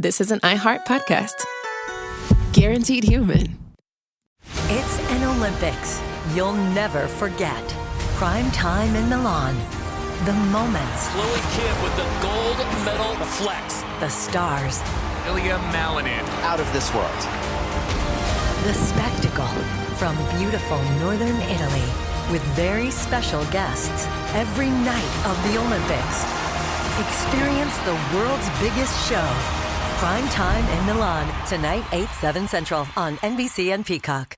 this is an iHeart podcast. Guaranteed human. It's an Olympics you'll never forget. Prime time in Milan. The moments. Chloe Kim with the gold medal flex. The stars. Ilya Malinin. Out of this world. The spectacle from beautiful northern Italy with very special guests every night of the Olympics. Experience the world's biggest show. Prime time in Milan. Tonight, 8/7 Central on NBC and Peacock.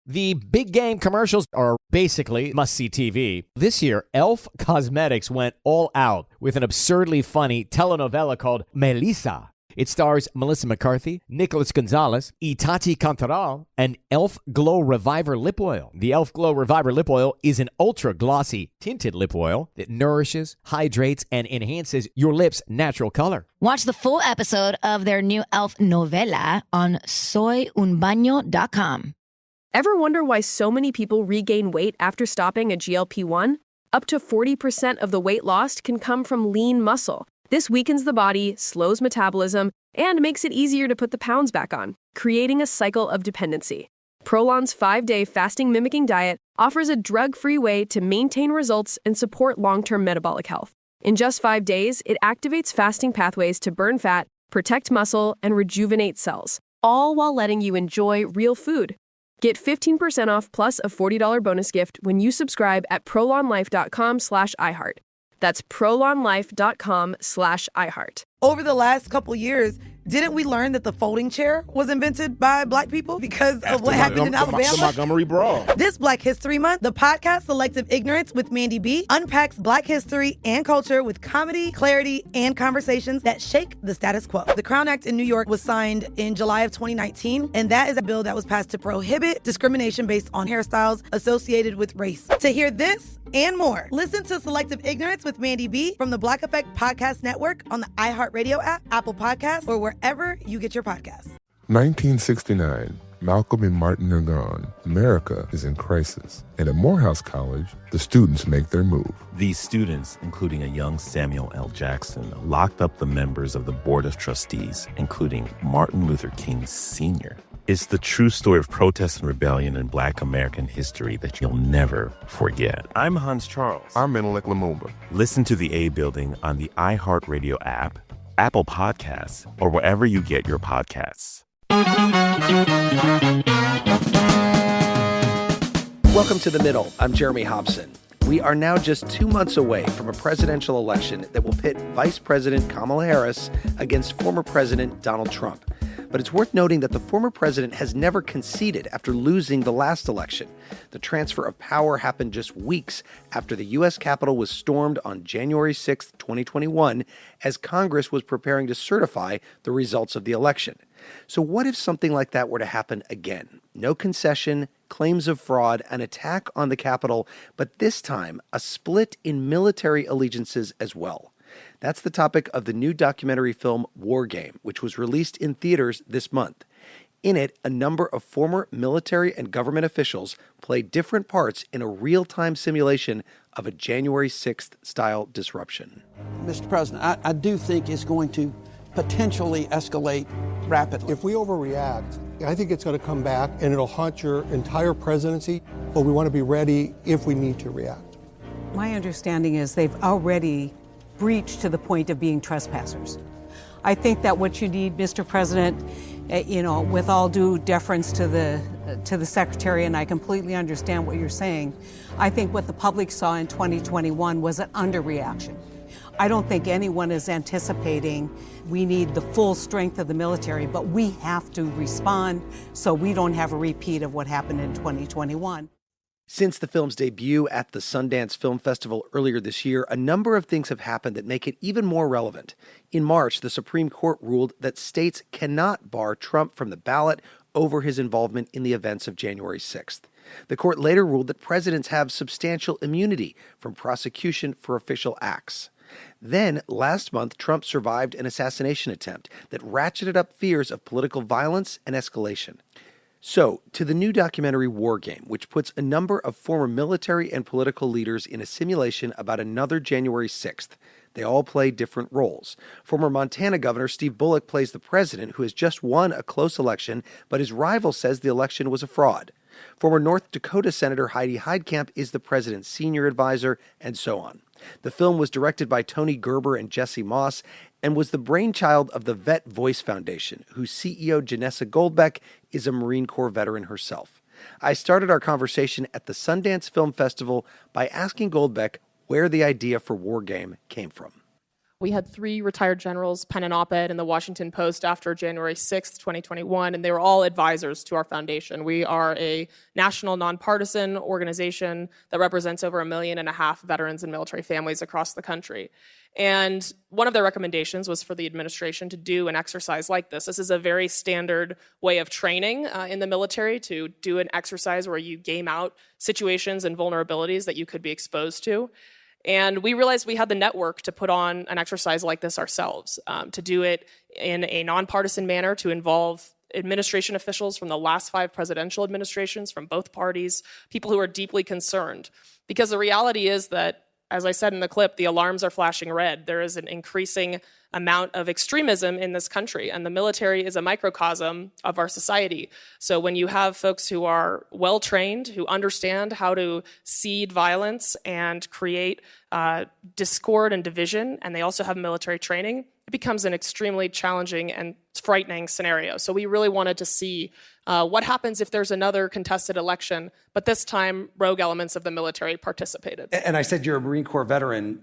The big game commercials are basically must-see TV. This year, Elf Cosmetics went all out with an absurdly funny telenovela called Melissa. It stars Melissa McCarthy, Nicholas Gonzalez, Itati Cantoral, and Elf Glow Reviver Lip Oil. The Elf Glow Reviver Lip Oil is an ultra-glossy tinted lip oil that nourishes, hydrates, and enhances your lips' natural color. Watch the full episode of their new Elf novela on soyunbaño.com. Ever wonder why so many people regain weight after stopping a GLP-1? Up to 40% of the weight lost can come from lean muscle. This weakens the body, slows metabolism, and makes it easier to put the pounds back on, creating a cycle of dependency. Prolon's 5-day fasting-mimicking diet offers a drug-free way to maintain results and support long-term metabolic health. In just 5 days, it activates fasting pathways to burn fat, protect muscle, and rejuvenate cells, all while letting you enjoy real food. Get 15% off plus a $40 bonus gift when you subscribe at prolonlife.com/iHeart. That's prolonlife.com/iHeart. Over the last couple years, didn't we learn that the folding chair was invented by Black people because of what happened in Alabama? The Montgomery Brawl. This Black History Month, the podcast Selective Ignorance with Mandy B unpacks Black history and culture with comedy, clarity, and conversations that shake the status quo. The Crown Act in New York was signed in July of 2019, and that is a bill that was passed to prohibit discrimination based on hairstyles associated with race. To hear this and more, listen to Selective Ignorance with Mandy B from the Black Effect Podcast Network on the iHeartRadio app, Apple Podcasts, or wherever you get your podcasts. 1969. Malcolm and Martin are gone. America is in crisis. And at Morehouse College, the students make their move. These students, including a young Samuel L. Jackson, locked up the members of the Board of Trustees, including Martin Luther King Sr. It's the true story of protest and rebellion in Black American history that you'll never forget. I'm Hans Charles. I'm Menelik Lumumba. Listen to The A Building on the iHeartRadio app, Apple Podcasts, or wherever you get your podcasts. Welcome to The Middle. I'm Jeremy Hobson. We are now just 2 months away from a presidential election that will pit Vice President Kamala Harris against former President Donald Trump. But it's worth noting that the former president has never conceded after losing the last election. The transfer of power happened just weeks after the U.S. Capitol was stormed on January 6, 2021, as Congress was preparing to certify the results of the election. So what if something like that were to happen again? No concession, claims of fraud, an attack on the Capitol, but this time a split in military allegiances as well. That's the topic of the new documentary film War Game, which was released in theaters this month. In it, a number of former military and government officials play different parts in a real-time simulation of a January 6th style disruption. Mr. President, I do think it's going to potentially escalate rapidly. If we overreact, I think it's going to come back and it'll haunt your entire presidency, but we want to be ready if we need to react. My understanding is they've already breached to the point of being trespassers. I think that what you need, Mr. President, with all due deference to the Secretary, and I completely understand what you're saying, I think what the public saw in 2021 was an underreaction. I don't think anyone is anticipating we need the full strength of the military, but we have to respond so we don't have a repeat of what happened in 2021. Since the film's debut at the Sundance Film Festival earlier this year, a number of things have happened that make it even more relevant. In March, the Supreme Court ruled that states cannot bar Trump from the ballot over his involvement in the events of January 6th. The court later ruled that presidents have substantial immunity from prosecution for official acts. Then, last month, Trump survived an assassination attempt that ratcheted up fears of political violence and escalation. So, to the new documentary War Game, which puts a number of former military and political leaders in a simulation about another January 6th. They all play different roles. Former Montana Governor Steve Bullock plays the president who has just won a close election, but his rival says the election was a fraud. Former North Dakota Senator Heidi Heitkamp is the president's senior advisor, and so on. The film was directed by Tony Gerber and Jesse Moss and was the brainchild of the Vet Voice Foundation, whose CEO, Janessa Goldbeck, is a Marine Corps veteran herself. I started our conversation at the Sundance Film Festival by asking Goldbeck where the idea for War Game came from. We had 3 retired generals pen an op-ed in the Washington Post after January 6th, 2021, and they were all advisors to our foundation. We are a national nonpartisan organization that represents over 1.5 million veterans and military families across the country. And one of their recommendations was for the administration to do an exercise like this. This is a very standard way of training in the military, to do an exercise where you game out situations and vulnerabilities that you could be exposed to. And we realized we had the network to put on an exercise like this ourselves, to do it in a nonpartisan manner, to involve administration officials from the last 5 presidential administrations, from both parties, people who are deeply concerned. Because the reality is that, as I said in the clip, the alarms are flashing red. There is an increasing amount of extremism in this country, and the military is a microcosm of our society. So when you have folks who are well-trained, who understand how to seed violence and create discord and division, and they also have military training, it becomes an extremely challenging and frightening scenario. So we really wanted to see what happens if there's another contested election, but this time rogue elements of the military participated. And I said you're a Marine Corps veteran.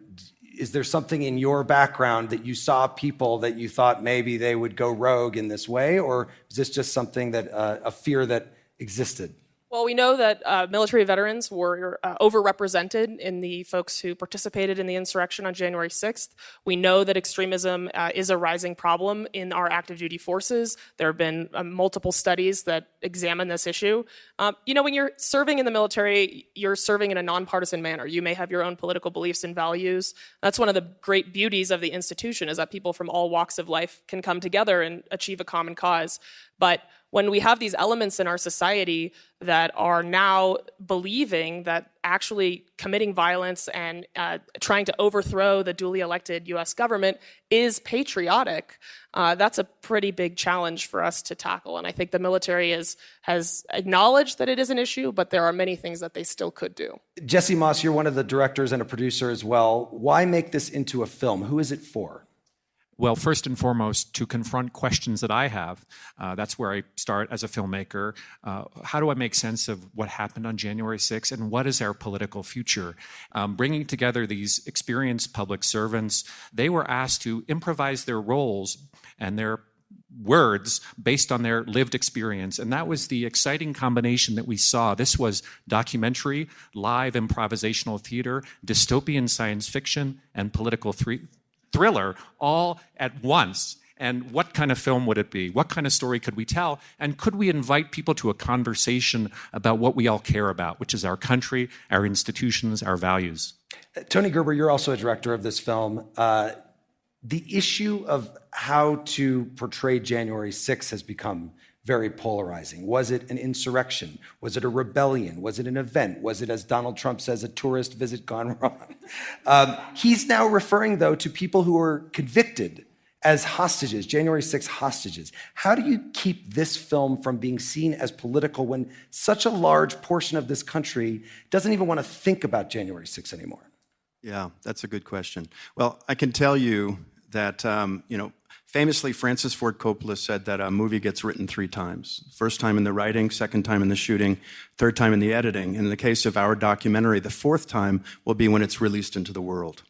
Is there something in your background that you saw people that you thought maybe they would go rogue in this way, or is this just something that a fear that existed? Well, we know that military veterans were overrepresented in the folks who participated in the insurrection on January 6th. We know that extremism is a rising problem in our active duty forces. There have been multiple studies that examine this issue. When you're serving in the military, you're serving in a nonpartisan manner. You may have your own political beliefs and values. That's one of the great beauties of the institution, is that people from all walks of life can come together and achieve a common cause. But when we have these elements in our society that are now believing that actually committing violence and trying to overthrow the duly elected U.S. government is patriotic, that's a pretty big challenge for us to tackle. And I think the military has acknowledged that it is an issue, but there are many things that they still could do. Jesse Moss, you're one of the directors and a producer as well. Why make this into a film? Who is it for? Well, first and foremost, to confront questions that I have. That's where I start as a filmmaker. How do I make sense of what happened on January 6th, and what is our political future? Bringing together these experienced public servants, they were asked to improvise their roles and their words based on their lived experience. And that was the exciting combination that we saw. This was documentary, live improvisational theater, dystopian science fiction, and political thriller all at once. And what kind of film would it be? What kind of story could we tell? And could we invite people to a conversation about what we all care about, which is our country, our institutions, our values? Tony Gerber, you're also a director of this film. The issue of how to portray January 6th has become very polarizing. Was it an insurrection? Was it a rebellion? Was it an event? Was it, as Donald Trump says, a tourist visit gone wrong? He's now referring, though, to people who were convicted as hostages, January 6th hostages. How do you keep this film from being seen as political when such a large portion of this country doesn't even want to think about January 6th anymore? Yeah, that's a good question. Well, I can tell you that, famously, Francis Ford Coppola said that a movie gets written 3 times. First time in the writing, second time in the shooting, third time in the editing. In the case of our documentary, the 4th time will be when it's released into the world,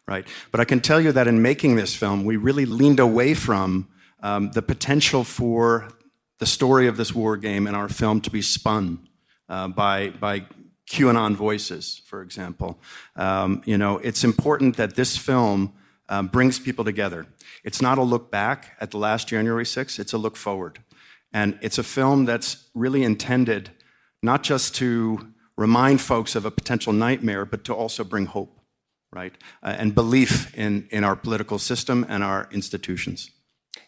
right? But I can tell you that in making this film, we really leaned away from the potential for the story of this war game in our film to be spun by QAnon voices, for example. It's important that this film brings people together. It's not a look back at the last January 6th, it's a look forward. And it's a film that's really intended not just to remind folks of a potential nightmare, but to also bring hope, right? And belief in our political system and our institutions.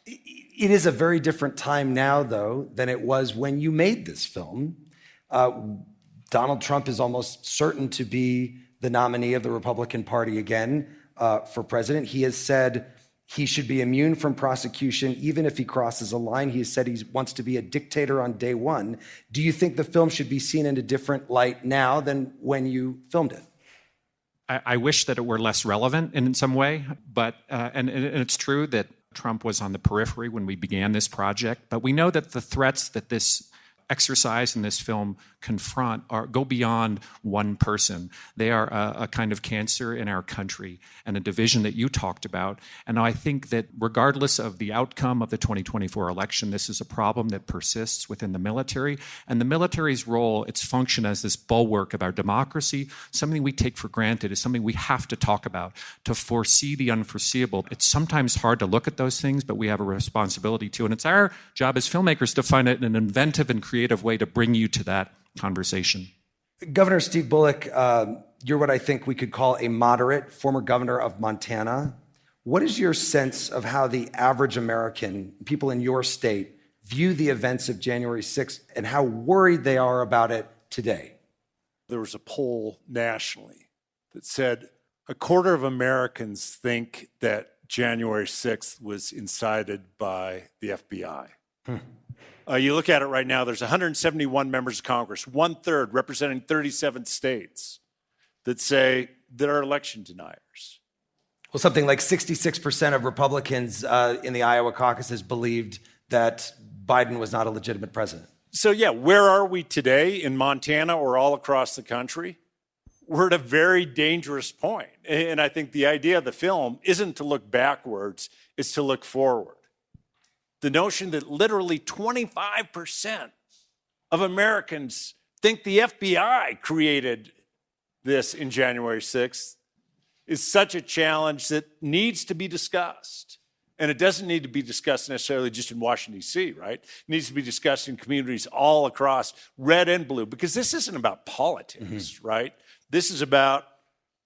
It is a very different time now, though, than it was when you made this film. Donald Trump is almost certain to be the nominee of the Republican Party again. for president. He has said he should be immune from prosecution even if he crosses a line. He has said he wants to be a dictator on day one. Do you think the film should be seen in a different light now than when you filmed it? I wish that it were less relevant in some way, but and it's true that Trump was on the periphery when we began this project, but we know that the threats that this exercise in this film confront go beyond one person. They are a kind of cancer in our country and a division that you talked about. And I think that regardless of the outcome of the 2024 election, this is a problem that persists within the military. And the military's role, its function as this bulwark of our democracy, something we take for granted, is something we have to talk about, to foresee the unforeseeable. It's sometimes hard to look at those things, but we have a responsibility to. And it's our job as filmmakers to find it an inventive and creative way to bring you to that conversation. Governor Steve Bullock, you're what I think we could call a moderate, former governor of Montana. What is your sense of how the average American, people in your state, view the events of January 6th and how worried they are about it today? There was a poll nationally that said a quarter of Americans think that January 6th was incited by the FBI. You look at it right now, there's 171 members of Congress, 1/3 representing 37 states that say that are election deniers. Well, something like 66% of Republicans in the Iowa caucuses believed that Biden was not a legitimate president. So yeah, where are we today in Montana or all across the country? We're at a very dangerous point. And I think the idea of the film isn't to look backwards, it's to look forward. The notion that literally 25% of Americans think the FBI created this in January 6th is such a challenge that needs to be discussed. And it doesn't need to be discussed necessarily just in Washington, D.C., right? It needs to be discussed in communities all across, red and blue, because this isn't about politics, right? This is about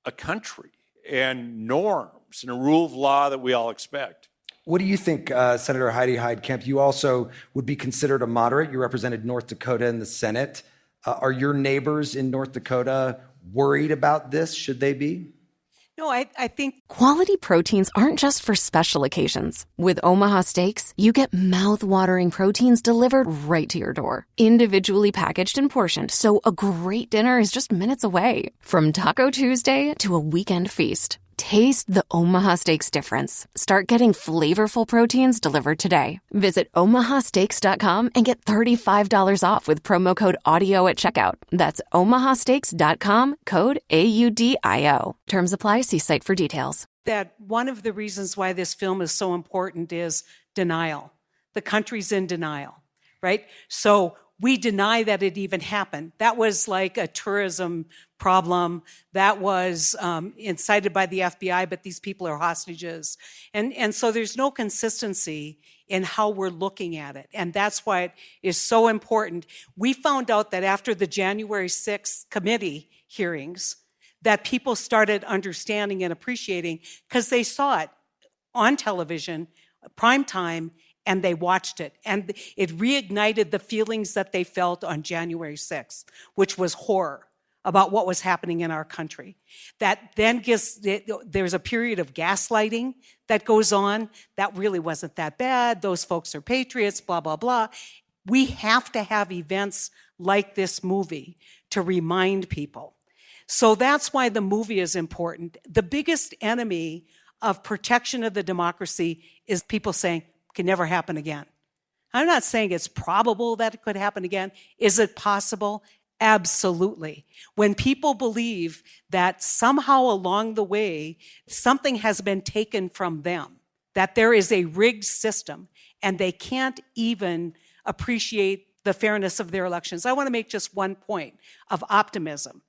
a country and norms and a rule of law that we all expect. What do you think, Senator Heidi Heitkamp? You also would be considered a moderate. You represented North Dakota in the Senate. Are your neighbors in North Dakota worried about this? Should they be? No, I think Quality proteins aren't just for special occasions. With Omaha Steaks, you get mouth-watering proteins delivered right to your door, individually packaged and portioned, so a great dinner is just minutes away. From Taco Tuesday to a weekend feast, taste the Omaha Steaks difference. Start getting flavorful proteins delivered today. Visit omahasteaks.com and get $35 off with promo code AUDIO at checkout. That's omahasteaks.com, code AUDIO. Terms apply. See site for details. that one of the reasons why this film is so important is denial. The country's in denial, right? So we deny that it even happened. That was like a tourism problem. That was incited by the FBI, but these people are hostages. And so there's no consistency in how we're looking at it. And that's why it is so important. We found out that after the January 6th committee hearings, that people started understanding and appreciating because they saw it on television, prime time, and they watched it. And it reignited the feelings that they felt on January 6th, which was horror about what was happening in our country. That then there's a period of gaslighting that goes on. That really wasn't that bad. Those folks are patriots, blah, blah, blah. We have to have events like this movie to remind people. So that's why the movie is important. The biggest enemy of protection of the democracy is people saying, can never happen again. I'm not saying it's probable that it could happen again. Is it possible? Absolutely. When people believe that somehow along the way, something has been taken from them, that there is a rigged system, and they can't even appreciate the fairness of their elections. I want to make just one point of optimism.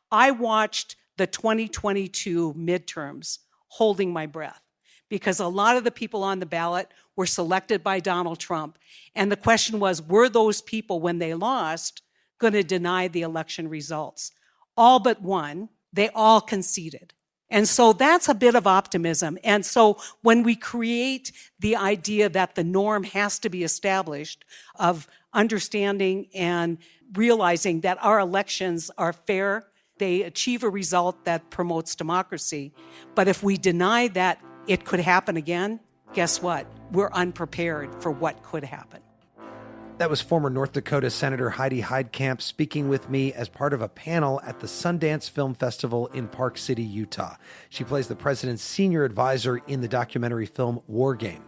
I watched the 2022 midterms holding my breath because a lot of the people on the ballot were selected by Donald Trump. And the question was, were those people, when they lost, going to deny the election results? All but one, they all conceded. And so that's a bit of optimism. And so when we create the idea that the norm has to be established of understanding and realizing that our elections are fair, They achieve a result that promotes democracy. But if we deny that it could happen again, guess what? We're unprepared for what could happen. That was former North Dakota Senator Heidi Heitkamp speaking with me as part of a panel at the Sundance Film Festival in Park City, Utah. She plays the president's senior advisor in the documentary film War Game.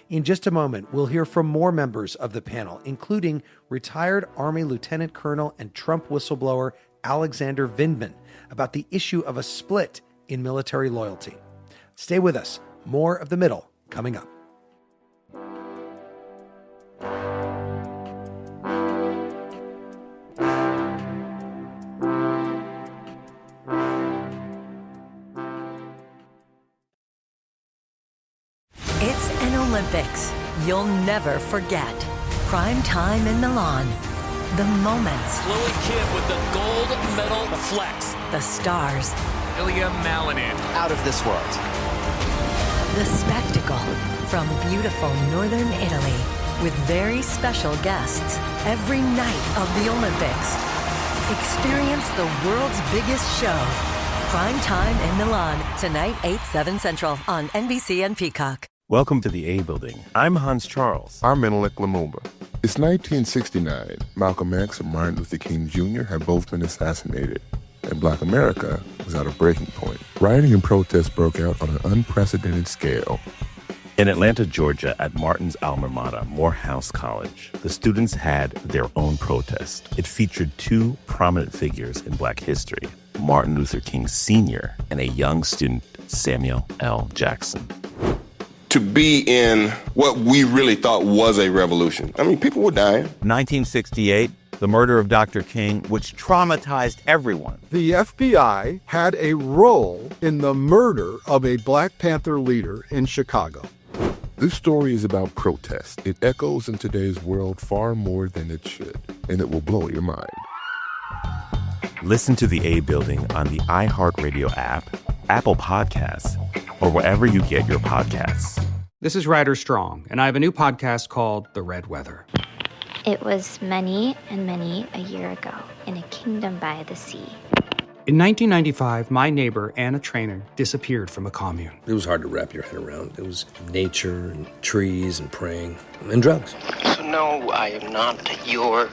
In just a moment, we'll hear from more members of the panel, including retired Army Lieutenant Colonel and Trump whistleblower Alexander Vindman, about the issue of a split in military loyalty. Stay with us. More of The Middle coming up. It's an Olympics you'll never forget. Prime time in Milan. The moments. Chloe Kim with the gold medal flex. The stars. Ilya Malinin. Out of this world. The spectacle from beautiful northern Italy with very special guests every night of the Olympics. Experience the world's biggest show. Prime time in Milan. Tonight, 8/7 Central on NBC and Peacock. Welcome to the A Building. I'm Hans Charles. I'm Menelik Lumumba. It's 1969. Malcolm X and Martin Luther King Jr. had both been assassinated, and Black America was at a breaking point. Rioting and protests broke out on an unprecedented scale. In Atlanta, Georgia, at Martin's alma mater, Morehouse College, the students had their own protest. It featured two prominent figures in Black history, Martin Luther King Sr. and a young student, Samuel L. Jackson. To be in what we really thought was a revolution. I mean, people were dying. 1968, the murder of Dr. King, which traumatized everyone. The FBI had a role in the murder of a Black Panther leader in Chicago. This story is about protest. It echoes in today's world far more than it should, and it will blow your mind. Listen to the A Building on the iHeartRadio app, Apple Podcasts, or wherever you get your podcasts. This is Ryder Strong, and I have a new podcast called The Red Weather. It was many and many a year ago in a kingdom by the sea. In 1995, my neighbor, Anna Trainer, disappeared from a commune. It was hard to wrap your head around. It was nature and trees and praying and drugs. So no, I am not your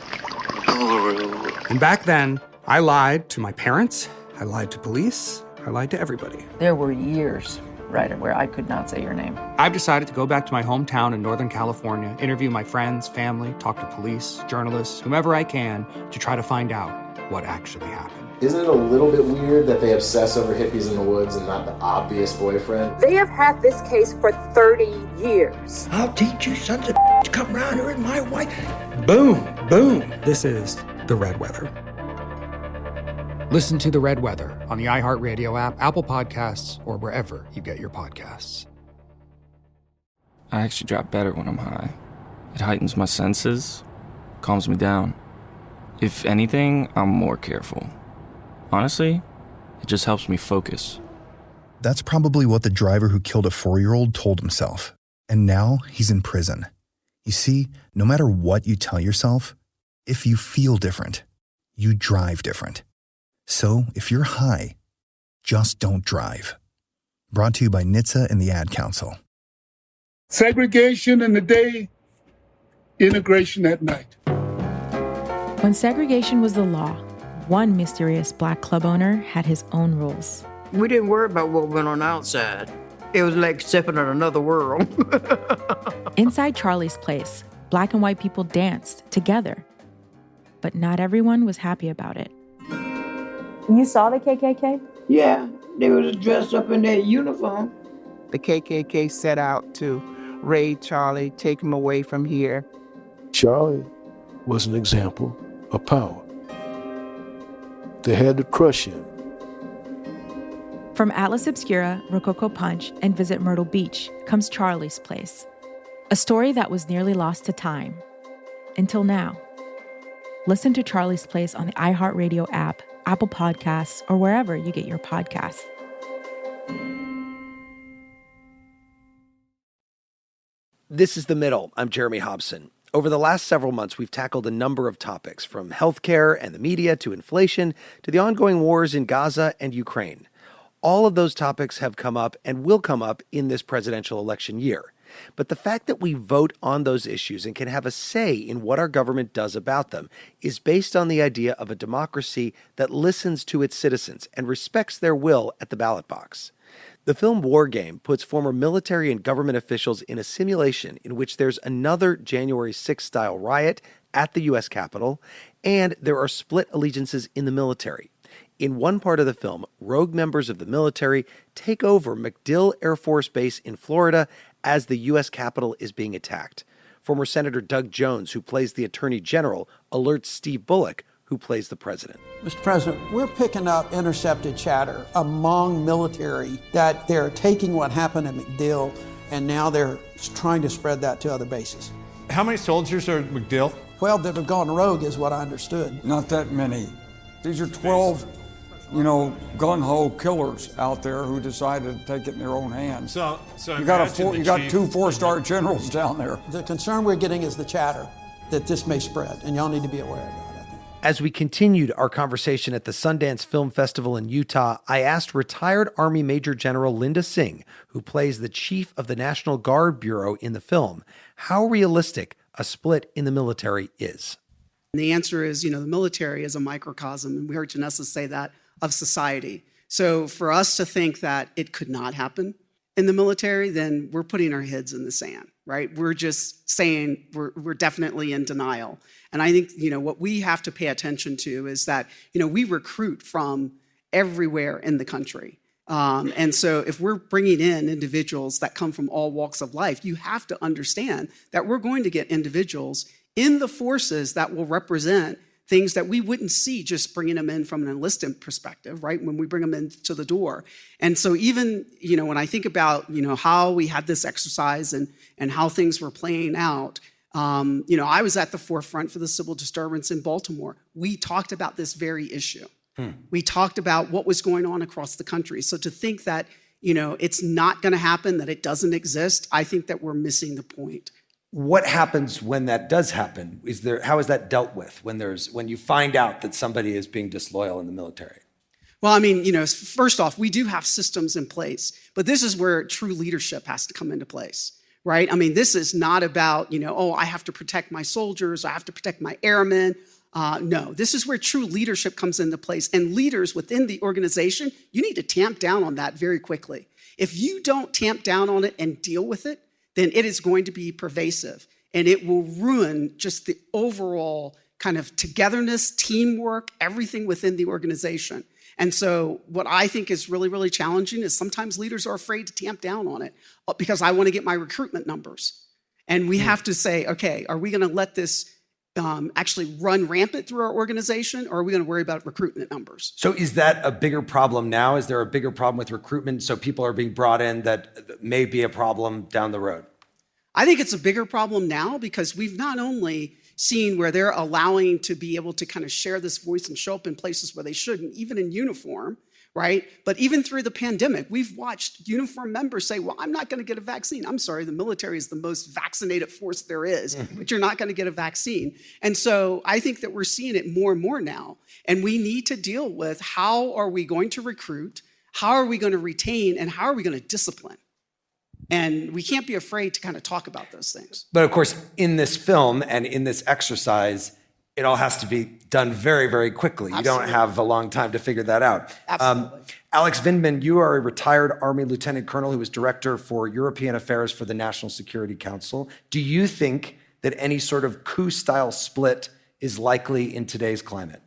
guru. And back then, I lied to my parents, I lied to police, I lied to everybody. There were years, Ryder, where I could not say your name. I've decided to go back to my hometown in Northern California, interview my friends, family, talk to police, journalists, whomever I can, to try to find out what actually happened. Isn't it a little bit weird that they obsess over hippies in the woods and not the obvious boyfriend? They have had this case for 30 years. I'll teach you sons of to come around here with my wife. Boom, boom. This is The Red Weather. Listen to The Red Weather on the iHeartRadio app, Apple Podcasts, or wherever you get your podcasts. I actually drive better when I'm high. It heightens my senses, calms me down. If anything, I'm more careful. Honestly, it just helps me focus. That's probably what the driver who killed a 4-year-old told himself. And now he's in prison. You see, no matter what you tell yourself, if you feel different, you drive different. So if you're high, just don't drive. Brought to you by NHTSA and the Ad Council. Segregation in the day, integration at night. When segregation was the law, one mysterious Black club owner had his own rules. We didn't worry about what went on outside. It was like stepping in another world. Inside Charlie's Place, Black and white people danced together. But not everyone was happy about it. You saw the KKK? Yeah, they was dressed up in their uniform. The KKK set out to raid Charlie, take him away from here. Charlie was an example of power. They had to crush him. From Atlas Obscura, Rococo Punch, and Visit Myrtle Beach comes Charlie's Place, a story that was nearly lost to time. Until now. Listen to Charlie's Place on the iHeartRadio app, Apple Podcasts, or wherever you get your podcasts. This is The Middle. I'm Jeremy Hobson. Over the last several months, we've tackled a number of topics, from healthcare and the media to inflation to the ongoing wars in Gaza and Ukraine. All of those topics have come up and will come up in this presidential election year. But the fact that we vote on those issues and can have a say in what our government does about them is based on the idea of a democracy that listens to its citizens and respects their will at the ballot box. The film War Game puts former military and government officials in a simulation in which there's another January 6th-style riot at the U.S. Capitol, and there are split allegiances in the military. In one part of the film, rogue members of the military take over MacDill Air Force Base in Florida as the U.S. Capitol is being attacked. Former Senator Doug Jones, who plays the Attorney General, alerts Steve Bullock, who plays the president. Mr. President, we're picking up intercepted chatter among military that they're taking what happened at MacDill and now they're trying to spread that to other bases. How many soldiers are at MacDill? 12 that have gone rogue is what I understood. Not that many. These are 12, gung-ho killers out there who decided to take it in their own hands. So you got two 4-star generals down there. The concern we're getting is the chatter that this may spread, and y'all need to be aware of that. As we continued our conversation at the Sundance Film Festival in Utah, I asked retired Army Major General Linda Singh, who plays the chief of the National Guard Bureau in the film, how realistic a split in the military is. The answer is, the military is a microcosm, and we heard Janessa say that, of society. So for us to think that it could not happen in the military, then we're putting our heads in the sand, right? We're just saying we're definitely in denial. And I think, what we have to pay attention to is that, we recruit from everywhere in the country. And so if we're bringing in individuals that come from all walks of life, you have to understand that we're going to get individuals in the forces that will represent things that we wouldn't see just bringing them in from an enlisted perspective, right? When we bring them into the door. And so even, when I think about, how we had this exercise and how things were playing out, I was at the forefront for the civil disturbance in Baltimore. We talked about this very issue. We talked about what was going on across the country. So to think that, it's not going to happen, that it doesn't exist, I think that we're missing the point. What happens when that does happen? How is that dealt with when you find out that somebody is being disloyal in the military? Well, first off, we do have systems in place, but this is where true leadership has to come into place, right? This is not about, I have to protect my soldiers, I have to protect my airmen. No, this is where true leadership comes into place. And leaders within the organization, you need to tamp down on that very quickly. If you don't tamp down on it and deal with it, then it is going to be pervasive and it will ruin just the overall kind of togetherness, teamwork, everything within the organization. And so what I think is really, really challenging is sometimes leaders are afraid to tamp down on it because I want to get my recruitment numbers. And we have to say, okay, are we going to let this actually run rampant through our organization, or are we going to worry about recruitment numbers? So is that a bigger problem now? Is there a bigger problem with recruitment? So people are being brought in that may be a problem down the road? I think it's a bigger problem now because we've not only seen where they're allowing to be able to kind of share this voice and show up in places where they shouldn't, even in uniform, right? But even through the pandemic, we've watched uniform members say, well, I'm not going to get a vaccine. I'm sorry, the military is the most vaccinated force there is, but you're not going to get a vaccine. And so I think that we're seeing it more and more now. And we need to deal with how are we going to recruit, how are we going to retain, and how are we going to discipline? And we can't be afraid to kind of talk about those things. But of course, in this film and in this exercise, it all has to be done very, very quickly. Absolutely. You don't have a long time to figure that out. Absolutely. Alex Vindman, you are a retired Army Lieutenant Colonel who was Director for European Affairs for the National Security Council. Do you think that any sort of coup-style split is likely in today's climate?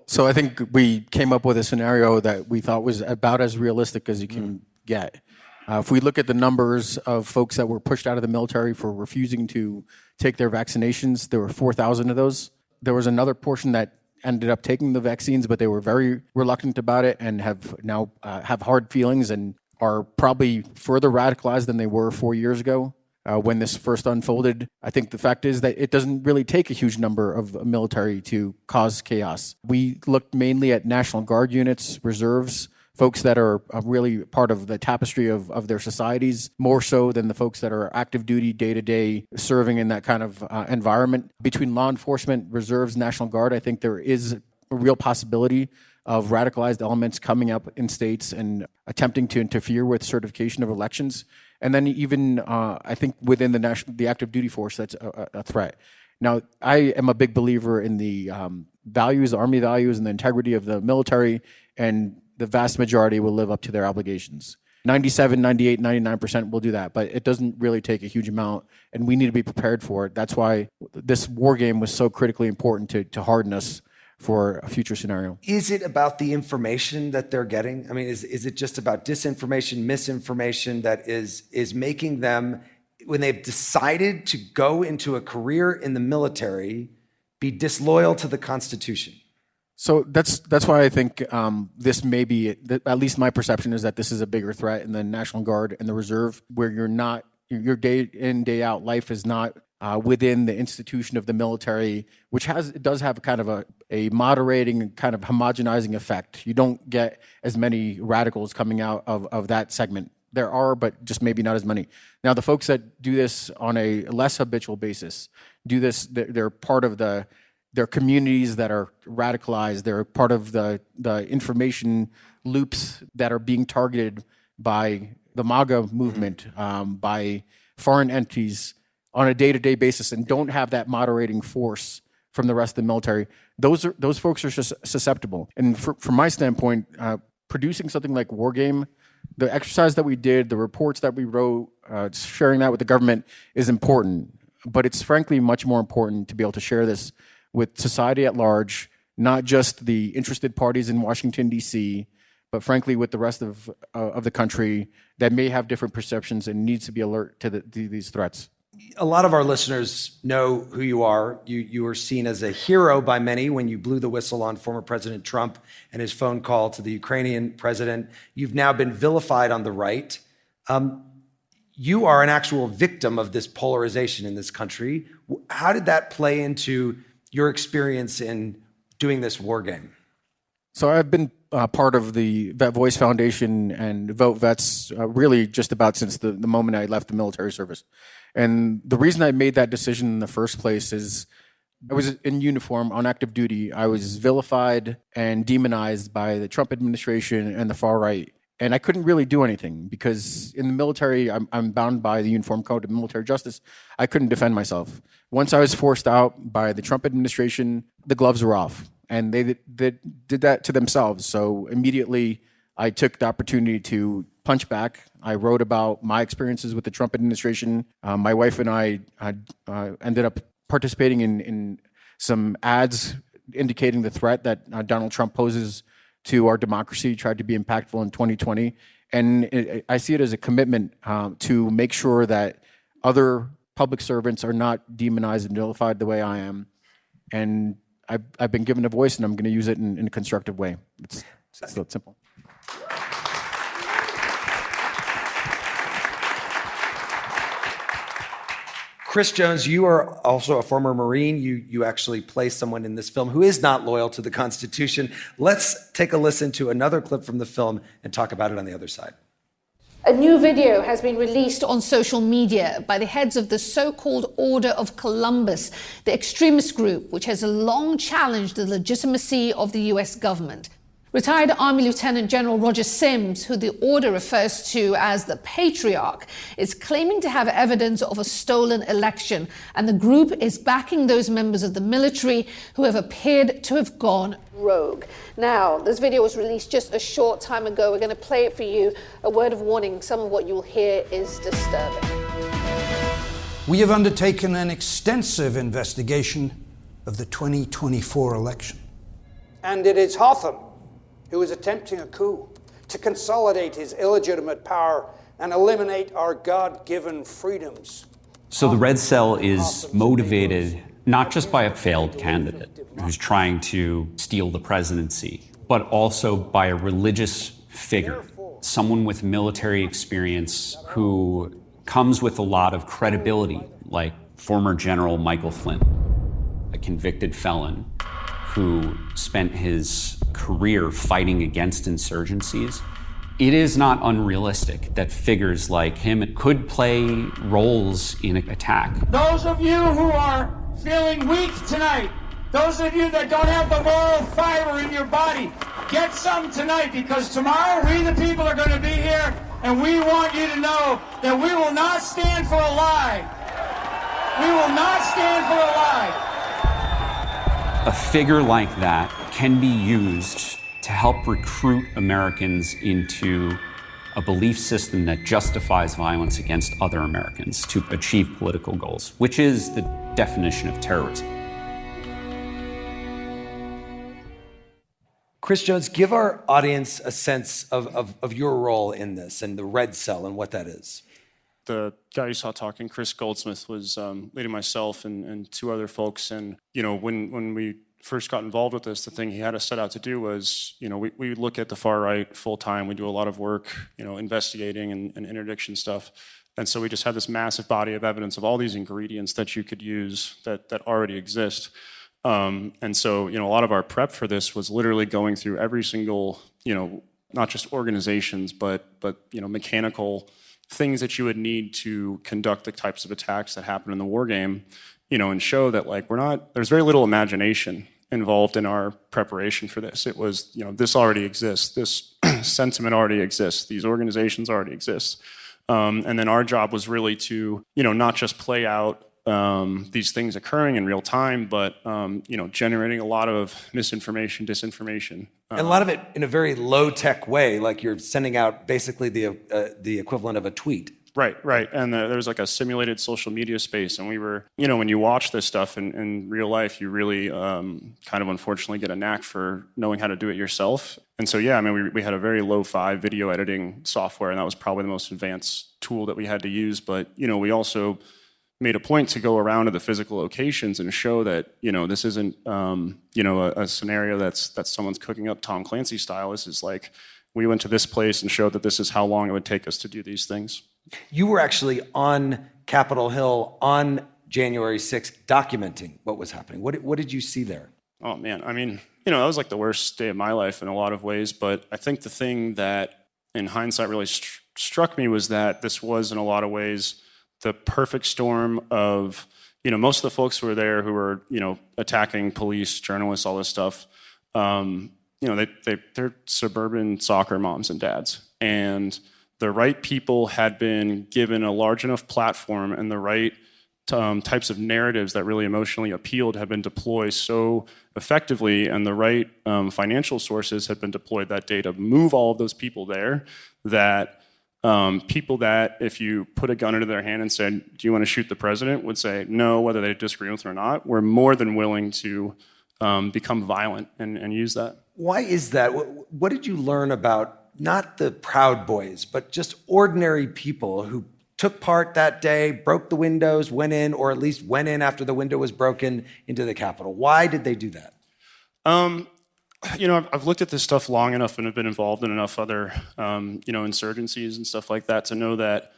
So I think we came up with a scenario that we thought was about as realistic as you can get. If we look at the numbers of folks that were pushed out of the military for refusing to take their vaccinations, there were 4,000 of those. There was another portion that ended up taking the vaccines, but they were very reluctant about it and have now have hard feelings and are probably further radicalized than they were 4 years ago when this first unfolded. I think the fact is that it doesn't really take a huge number of military to cause chaos. We looked mainly at National Guard units, reserves, folks that are really part of the tapestry of their societies, more so than the folks that are active duty, day-to-day, serving in that kind of environment. Between law enforcement, reserves, National Guard, I think there is a real possibility of radicalized elements coming up in states and attempting to interfere with certification of elections. And then even, I think, within the active duty force, that's a threat. Now, I am a big believer in the values, the Army values, and the integrity of the military, and the vast majority will live up to their obligations. 97, 98, 99% will do that, but it doesn't really take a huge amount, and we need to be prepared for it. That's why this war game was so critically important to harden us for a future scenario. Is it about the information that they're getting? I mean, is it just about disinformation, misinformation that is making them, when they've decided to go into a career in the military, be disloyal to the Constitution? So that's why I think this may be, at least my perception is that this is a bigger threat in the National Guard and the Reserve, where your day in, day out life is not within the institution of the military, which does have kind of a moderating, kind of homogenizing effect. You don't get as many radicals coming out of that segment. There are, but just maybe not as many. Now, the folks that do this on a less habitual basis, they're part of their communities that are radicalized. They're part of the information loops that are being targeted by the MAGA movement, by foreign entities on a day-to-day basis, and don't have that moderating force from the rest of the military. Those folks are just susceptible. And from my standpoint, producing something like War Game, the exercise that we did, the reports that we wrote, sharing that with the government is important. But it's frankly much more important to be able to share this with society at large, not just the interested parties in Washington, D.C., but frankly with the rest of the country that may have different perceptions and needs to be alert to these threats. A lot of our listeners know who you are. You were seen as a hero by many when you blew the whistle on former President Trump and his phone call to the Ukrainian president. You've now been vilified on the right. You are an actual victim of this polarization in this country. How did that play into your experience in doing this war game? So I've been part of the Vet Voice Foundation and Vote Vets really just about since the moment I left the military service. And the reason I made that decision in the first place is I was in uniform on active duty. I was vilified and demonized by the Trump administration and the far right. And I couldn't really do anything because in the military, I'm bound by the Uniform Code of Military Justice. I couldn't defend myself. Once I was forced out by the Trump administration, the gloves were off. And they did that to themselves. So immediately, I took the opportunity to punch back. I wrote about my experiences with the Trump administration. My wife and I ended up participating in some ads indicating the threat that Donald Trump poses to our democracy, tried to be impactful in 2020. And I see it as a commitment to make sure that other public servants are not demonized and vilified the way I am. And I've been given a voice, and I'm going to use it in a constructive way. It's that simple. Chris Jones, you are also a former Marine. You actually play someone in this film who is not loyal to the Constitution. Let's take a listen to another clip from the film and talk about it on the other side. A new video has been released on social media by the heads of the so-called Order of Columbus, the extremist group which has long challenged the legitimacy of the US government. Retired Army Lieutenant General Roger Sims, who the order refers to as the Patriarch, is claiming to have evidence of a stolen election, and the group is backing those members of the military who have appeared to have gone rogue. Now, this video was released just a short time ago. We're going to play it for you. A word of warning, some of what you'll hear is disturbing. We have undertaken an extensive investigation of the 2024 election. And it is Hotham who is attempting a coup to consolidate his illegitimate power and eliminate our God-given freedoms. So the Red Cell is motivated not just by a failed candidate who's trying to steal the presidency, but also by a religious figure, someone with military experience who comes with a lot of credibility, like former General Michael Flynn, a convicted felon who spent his career fighting against insurgencies, it is not unrealistic that figures like him could play roles in an attack. Those of you who are feeling weak tonight, those of you that don't have the moral fiber in your body, get some tonight, because tomorrow we the people are going to be here, and we want you to know that we will not stand for a lie. We will not stand for a lie. A figure like that can be used to help recruit Americans into a belief system that justifies violence against other Americans to achieve political goals, which is the definition of terrorism. Chris Jones, give our audience a sense of your role in this and the red cell and what that is. The guy you saw talking, Chris Goldsmith, was leading myself and two other folks. And, when we first got involved with this, the thing he had us set out to do was, we look at the far right full time. We do a lot of work, investigating and interdiction stuff. And so we just had this massive body of evidence of all these ingredients that you could use that already exist. And so, a lot of our prep for this was literally going through every single, not just organizations, but mechanical things that you would need to conduct the types of attacks that happen in the war game, and show that there's very little imagination involved in our preparation for this. It was, this already exists, this sentiment already exists, these organizations already exist. And then our job was really to, not just play out these things occurring in real time, but generating a lot of misinformation, disinformation. And a lot of it in a very low-tech way, like you're sending out basically the equivalent of a tweet. Right. And there was like a simulated social media space, and we were, when you watch this stuff in real life, you really kind of unfortunately get a knack for knowing how to do it yourself. And so, we had a very lo-fi video editing software, and that was probably the most advanced tool that we had to use. But, we also made a point to go around to the physical locations and show that, this isn't, a scenario that's someone's cooking up Tom Clancy style. This is like, we went to this place and showed that this is how long it would take us to do these things. You were actually on Capitol Hill on January 6th documenting what was happening. What did you see there? Oh, man. That was like the worst day of my life in a lot of ways. But I think the thing that in hindsight really struck me was that this was in a lot of ways the perfect storm of, most of the folks who were there who were, attacking police, journalists, all this stuff, they're suburban soccer moms and dads. And the right people had been given a large enough platform, and the right types of narratives that really emotionally appealed had been deployed so effectively, and the right financial sources had been deployed that day to move all of those people there, that people that if you put a gun into their hand and said, do you want to shoot the president, would say no, whether they disagree with it or not, were more than willing to become violent and use that. Why is that? What did you learn about not the Proud Boys, but just ordinary people who took part that day, broke the windows, went in, or at least went in after the window was broken into the Capitol? Why did they do that? I've looked at this stuff long enough and have been involved in enough other, insurgencies and stuff like that to know that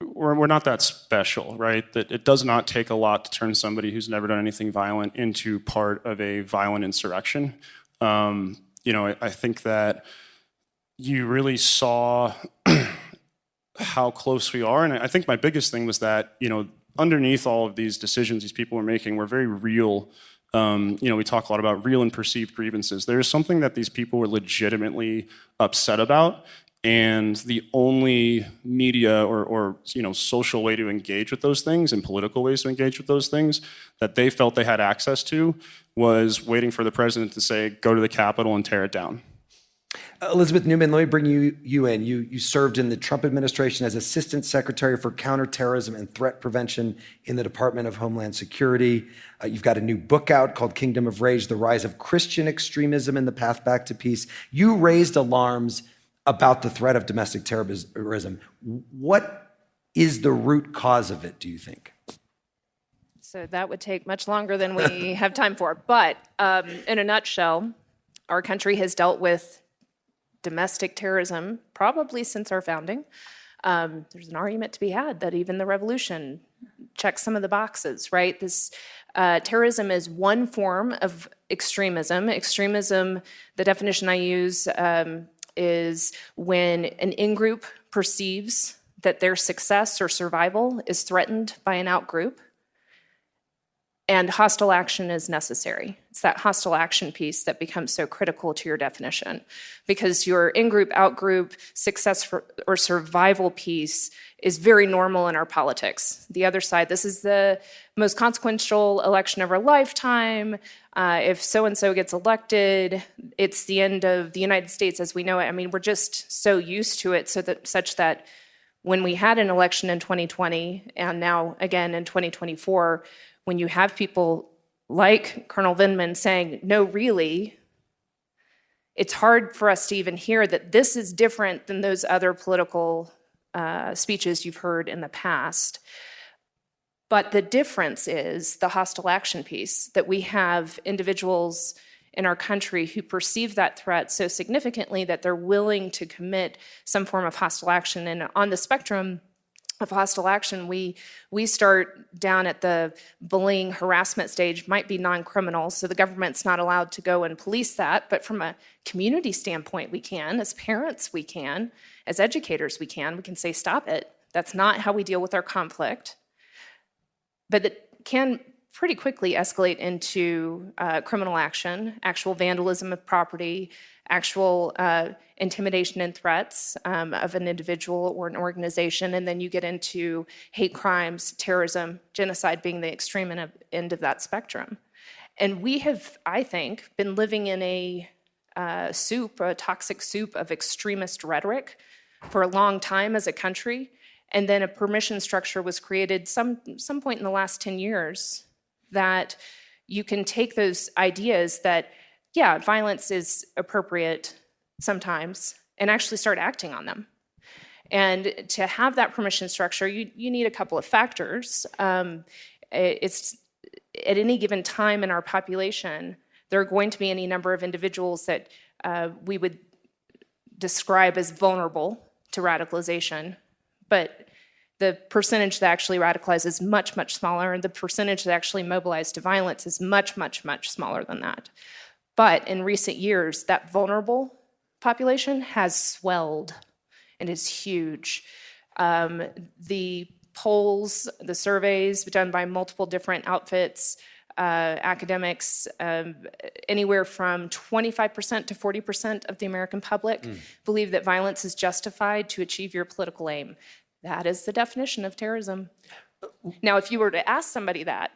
we're not that special, right? That it does not take a lot to turn somebody who's never done anything violent into part of a violent insurrection. I think that you really saw how close we are. And I think my biggest thing was that, underneath all of these decisions these people were making were very real. We talk a lot about real and perceived grievances. There's something that these people were legitimately upset about. And the only media or social way to engage with those things and political ways to engage with those things that they felt they had access to was waiting for the president to say, go to the Capitol and tear it down. Elizabeth Neumann, let me bring you in. You served in the Trump administration as Assistant Secretary for Counterterrorism and Threat Prevention in the Department of Homeland Security. You've got a new book out called Kingdom of Rage, The Rise of Christian Extremism and the Path Back to Peace. You raised alarms about the threat of domestic terrorism. What is the root cause of it, do you think? So that would take much longer than we have time for. But in a nutshell, our country has dealt with domestic terrorism probably since our founding. There's an argument to be had that even the revolution checks some of the boxes, right? This terrorism is one form of extremism. Extremism, the definition I use is when an in-group perceives that their success or survival is threatened by an out-group, and hostile action is necessary. It's that hostile action piece that becomes so critical to your definition, because your in-group, out-group, success or survival piece is very normal in our politics. The other side, this is the most consequential election of our lifetime. If so-and-so gets elected, it's the end of the United States as we know it. I mean, we're just so used to it such that when we had an election in 2020 and now again in 2024, when you have people like Colonel Vindman saying, no, really, it's hard for us to even hear that this is different than those other political speeches you've heard in the past. But the difference is the hostile action piece, that we have individuals in our country who perceive that threat so significantly that they're willing to commit some form of hostile action. And on the spectrum of hostile action, we start down at the bullying harassment stage, might be non-criminal, so the government's not allowed to go and police that, but from a community standpoint, we can. As parents, we can. As educators, we can say, stop it. That's not how we deal with our conflict. But it can pretty quickly escalate into criminal action, actual vandalism of property, actual intimidation and threats of an individual or an organization, and then you get into hate crimes, terrorism, genocide being the extreme end of that spectrum. And we have, I think, been living in a toxic soup of extremist rhetoric for a long time as a country, and then a permission structure was created some point in the last 10 years that you can take those ideas that, yeah, violence is appropriate sometimes, and actually start acting on them. And to have that permission structure, you need a couple of factors. It's at any given time in our population, there are going to be any number of individuals that we would describe as vulnerable to radicalization, but the percentage that actually radicalizes is much, much smaller, and the percentage that actually mobilized to violence is much, much, much smaller than that. But in recent years, that vulnerable population has swelled and is huge. The polls, the surveys done by multiple different outfits, academics, anywhere from 25% to 40% of the American public believe that violence is justified to achieve your political aim. That is the definition of terrorism. Now, if you were to ask somebody that,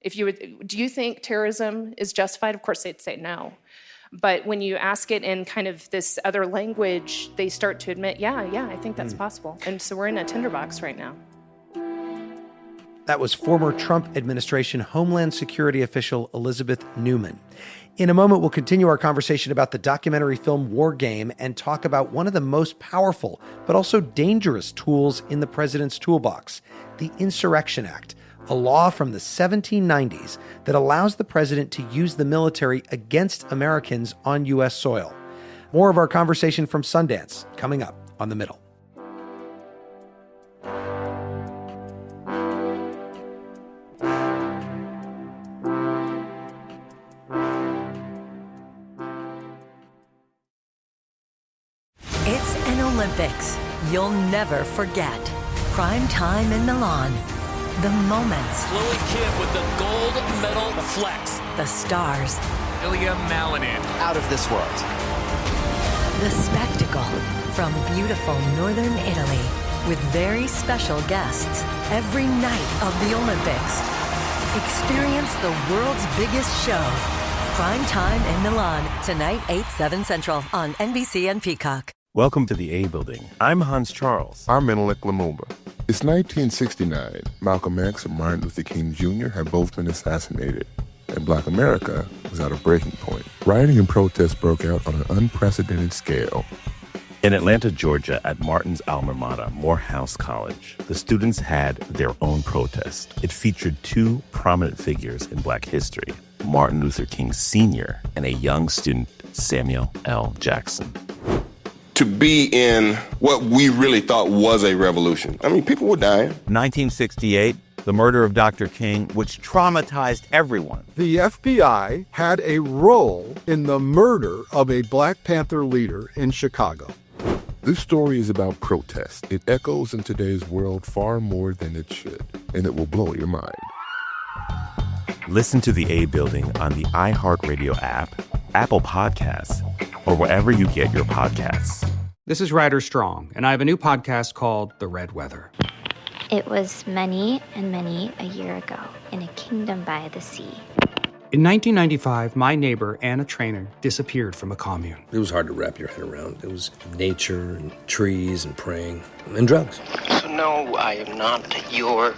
do you think terrorism is justified? Of course, they'd say no. But when you ask it in kind of this other language, they start to admit, yeah, I think that's possible. And so we're in a tinderbox right now. That was former Trump administration Homeland Security official Elizabeth Neumann. In a moment, we'll continue our conversation about the documentary film War Game and talk about one of the most powerful but also dangerous tools in the president's toolbox, the Insurrection Act, a law from the 1790s that allows the president to use the military against Americans on U.S. soil. More of our conversation from Sundance coming up on The Middle. It's an Olympics you'll never forget. Prime time in Milan. The moments. Chloe Kidd with the gold medal flex. The stars. Ilya Malinin. Out of this world. The spectacle from beautiful northern Italy with very special guests every night of the Olympics. Experience the world's biggest show. Prime time in Milan. Tonight, 8/7 Central on NBC and Peacock. Welcome to the A Building. I'm Hans Charles. I'm Menelik Lumumba. It's 1969. Malcolm X and Martin Luther King Jr. had both been assassinated, and Black America was at a breaking point. Rioting and protests broke out on an unprecedented scale. In Atlanta, Georgia, at Martin's alma mater, Morehouse College, the students had their own protest. It featured two prominent figures in Black history, Martin Luther King Sr. and a young student, Samuel L. Jackson. To be in what we really thought was a revolution. I mean, people were dying. 1968, the murder of Dr. King, which traumatized everyone. The FBI had a role in the murder of a Black Panther leader in Chicago. This story is about protest. It echoes in today's world far more than it should, and it will blow your mind. Listen to The A Building on the iHeartRadio app, Apple Podcasts, or wherever you get your podcasts. This is Ryder Strong, and I have a new podcast called The Red Weather. It was many and many a year ago in a kingdom by the sea. In 1995, my neighbor, Anna Trainer, disappeared from a commune. It was hard to wrap your head around. It was nature and trees and praying and drugs. So no, I am not your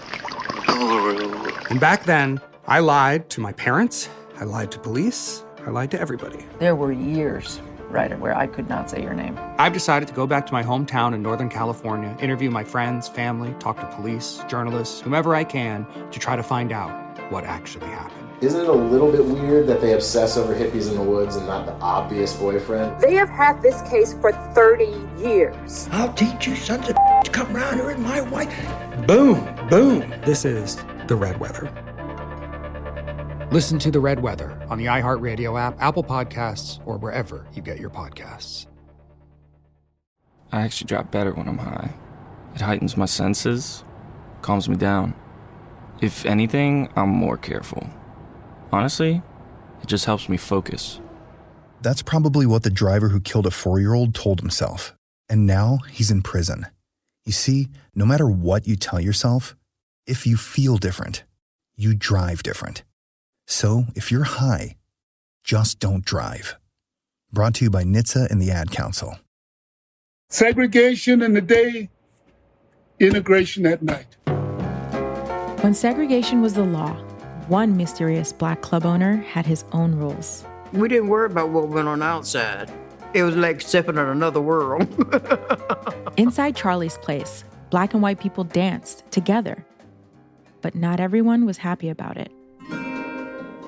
guru. And back then, I lied to my parents, I lied to police, I lied to everybody. There were years, Ryder, where I could not say your name. I've decided to go back to my hometown in Northern California, interview my friends, family, talk to police, journalists, whomever I can, to try to find out what actually happened. Isn't it a little bit weird that they obsess over hippies in the woods and not the obvious boyfriend? They have had this case for 30 years. I'll teach you sons of to come around here and my wife. Boom, boom. This is The Red Weather. Listen to The Red Weather on the iHeartRadio app, Apple Podcasts, or wherever you get your podcasts. I actually drive better when I'm high. It heightens my senses, calms me down. If anything, I'm more careful. Honestly, it just helps me focus. That's probably what the driver who killed a 4-year-old told himself. And now he's in prison. You see, no matter what you tell yourself, if you feel different, you drive different. So if you're high, just don't drive. Brought to you by NHTSA and the Ad Council. Segregation in the day, integration at night. When segregation was the law, one mysterious Black club owner had his own rules. We didn't worry about what went on outside. It was like stepping in another world. Inside Charlie's place, Black and white people danced together. But not everyone was happy about it.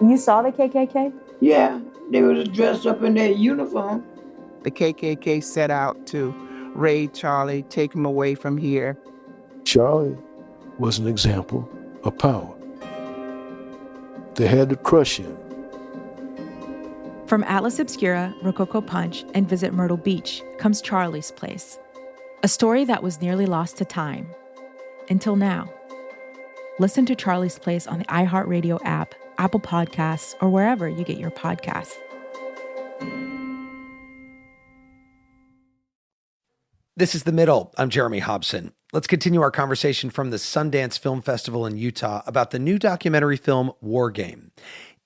You saw the KKK? Yeah, they was dressed up in their uniform. The KKK set out to raid Charlie, take him away from here. Charlie was an example of power. They had to crush him. From Atlas Obscura, Rococo Punch, and Visit Myrtle Beach comes Charlie's Place. A story that was nearly lost to time. Until now. Listen to Charlie's Place on the iHeartRadio app, Apple Podcasts, or wherever you get your podcasts. This is The Middle. I'm Jeremy Hobson. Let's continue our conversation from the Sundance Film Festival in Utah about the new documentary film War Game.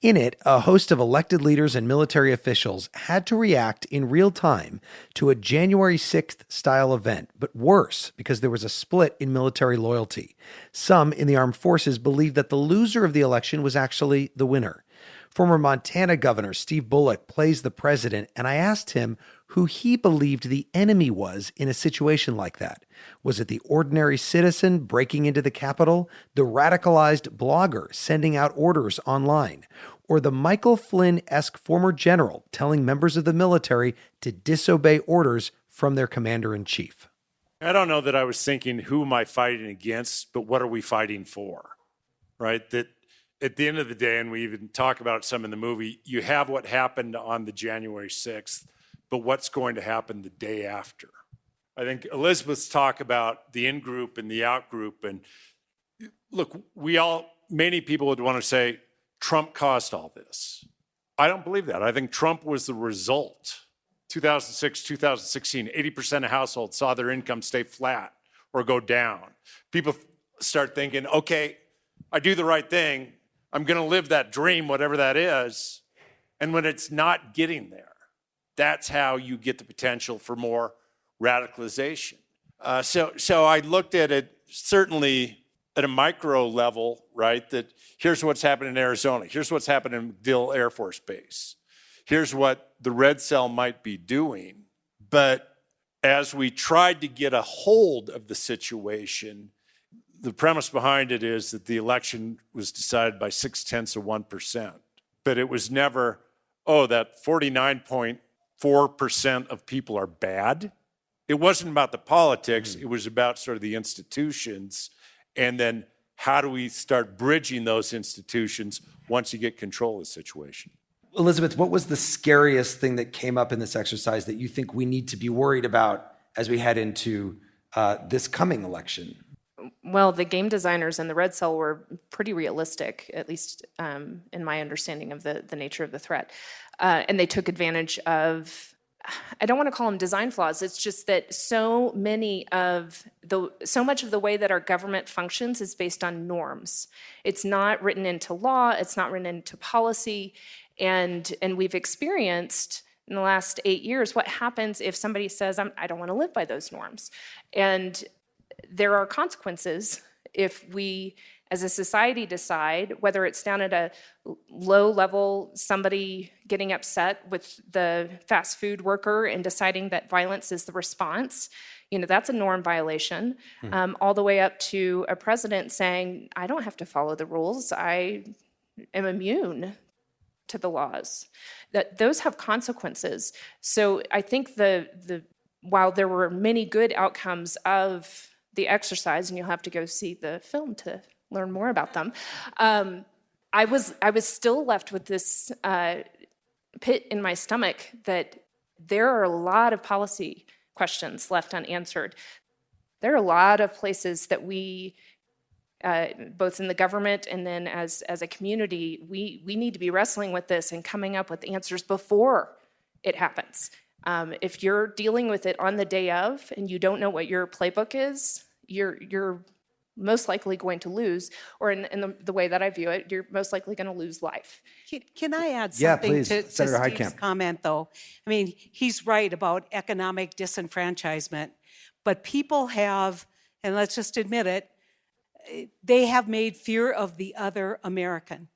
In it, a host of elected leaders and military officials had to react in real time to a January 6th style event, but worse because there was a split in military loyalty. Some in the armed forces believed that the loser of the election was actually the winner. Former Montana Governor Steve Bullock plays the president, and I asked him who he believed the enemy was in a situation like that. Was it the ordinary citizen breaking into the Capitol, the radicalized blogger sending out orders online, or the Michael Flynn-esque former general telling members of the military to disobey orders from their commander-in-chief? I don't know that I was thinking, who am I fighting against, but what are we fighting for, right? That at the end of the day, and we even talk about some in the movie, you have what happened on the January 6th, but what's going to happen the day after? I think Elizabeth's talk about the in-group and the out-group, and look, many people would want to say, Trump caused all this. I don't believe that. I think Trump was the result. 2006, 2016, 80% of households saw their income stay flat or go down. People start thinking, okay, I do the right thing. I'm going to live that dream, whatever that is. And when it's not getting there, that's how you get the potential for more radicalization. So I looked at it certainly at a micro level, right? That here's what's happened in Arizona. Here's what's happened in MacDill Air Force Base. Here's what the Red Cell might be doing. But as we tried to get a hold of the situation, the premise behind it is that the election was decided by 0.6%. But it was never, that 49.4% of people are bad. It wasn't about the politics. It was about sort of the institutions. And then how do we start bridging those institutions once you get control of the situation? Elizabeth, what was the scariest thing that came up in this exercise that you think we need to be worried about as we head into this coming election? Well, the game designers in the red cell were pretty realistic, at least in my understanding of the nature of the threat. And they took advantage of, I don't want to call them design flaws, it's just that so much of the way that our government functions is based on norms. It's not written into law, it's not written into policy, and we've experienced in the last 8 years what happens if somebody says, I don't want to live by those norms. And there are consequences if we, as a society, decide, whether it's down at a low level, somebody getting upset with the fast food worker and deciding that violence is the response, that's a norm violation, all the way up to a president saying, I don't have to follow the rules, I am immune to the laws. That those have consequences. So I think while there were many good outcomes of the exercise, and you'll have to go see the film to learn more about them, I was still left with this pit in my stomach that there are a lot of policy questions left unanswered. There are a lot of places that we, both in the government and then as a community, we need to be wrestling with this and coming up with answers before it happens. If you're dealing with it on the day of and you don't know what your playbook is, you're most likely going to lose, or in the way that I view it, you're most likely going to lose life. Can I add Yeah, something please. to Senator Steve's Heitkamp. comment, though? I mean, he's right about economic disenfranchisement, but people have, and let's just admit it, they have made fear of the other American,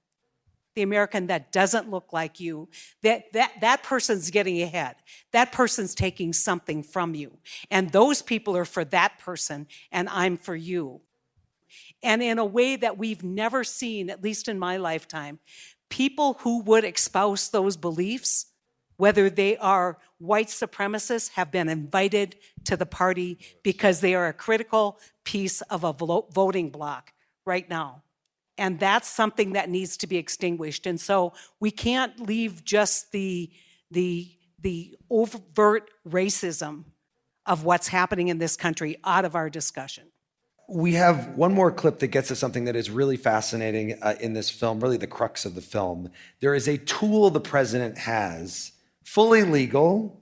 the American that doesn't look like you, that person's getting ahead. That person's taking something from you. And those people are for that person, and I'm for you. And in a way that we've never seen, at least in my lifetime, people who would espouse those beliefs, whether they are white supremacists, have been invited to the party because they are a critical piece of a voting bloc right now. And that's something that needs to be extinguished. And so we can't leave just the overt racism of what's happening in this country out of our discussion. We have one more clip that gets to something that is really fascinating in this film, really the crux of the film. There is a tool the president has, fully legal,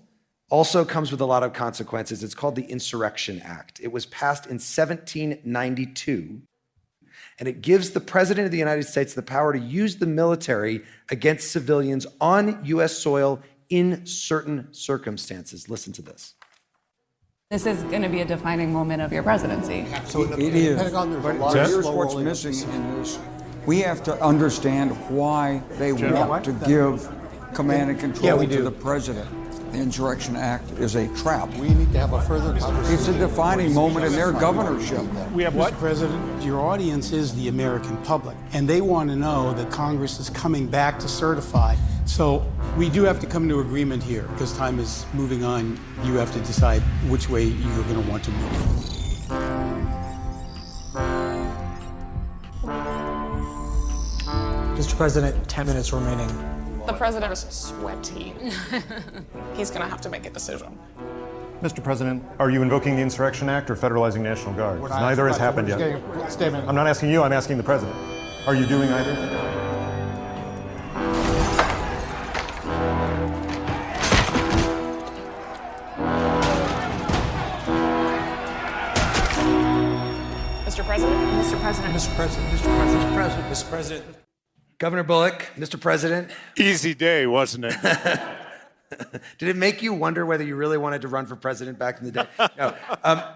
also comes with a lot of consequences. It's called the Insurrection Act. It was passed in 1792, and it gives the president of the United States the power to use the military against civilians on U.S. soil in certain circumstances. Listen to this. This is going to be a defining moment of your presidency. It is, but here's what's missing in this. We have to understand why they want to give command and control to the president. The Insurrection Act is a trap. We need to have a further conversation. It's a defining moment in their governorship. We have what? Mr. President, your audience is the American public, and they want to know that Congress is coming back to certify. So we do have to come to agreement here because time is moving on. You have to decide which way you're going to want to move. Mr. President, 10 minutes remaining. The president is sweaty. He's going to have to make a decision. Mr. President, are you invoking the Insurrection Act or federalizing National Guard? Neither has happened yet. I'm not asking you, I'm asking the president. Are you doing either? Mr. President? Mr. President? Mr. President? Mr. President? Mr. President? Mr. President? Governor Bullock, Mr. President. Easy day, wasn't it? Did it make you wonder whether you really wanted to run for president back in the day? No.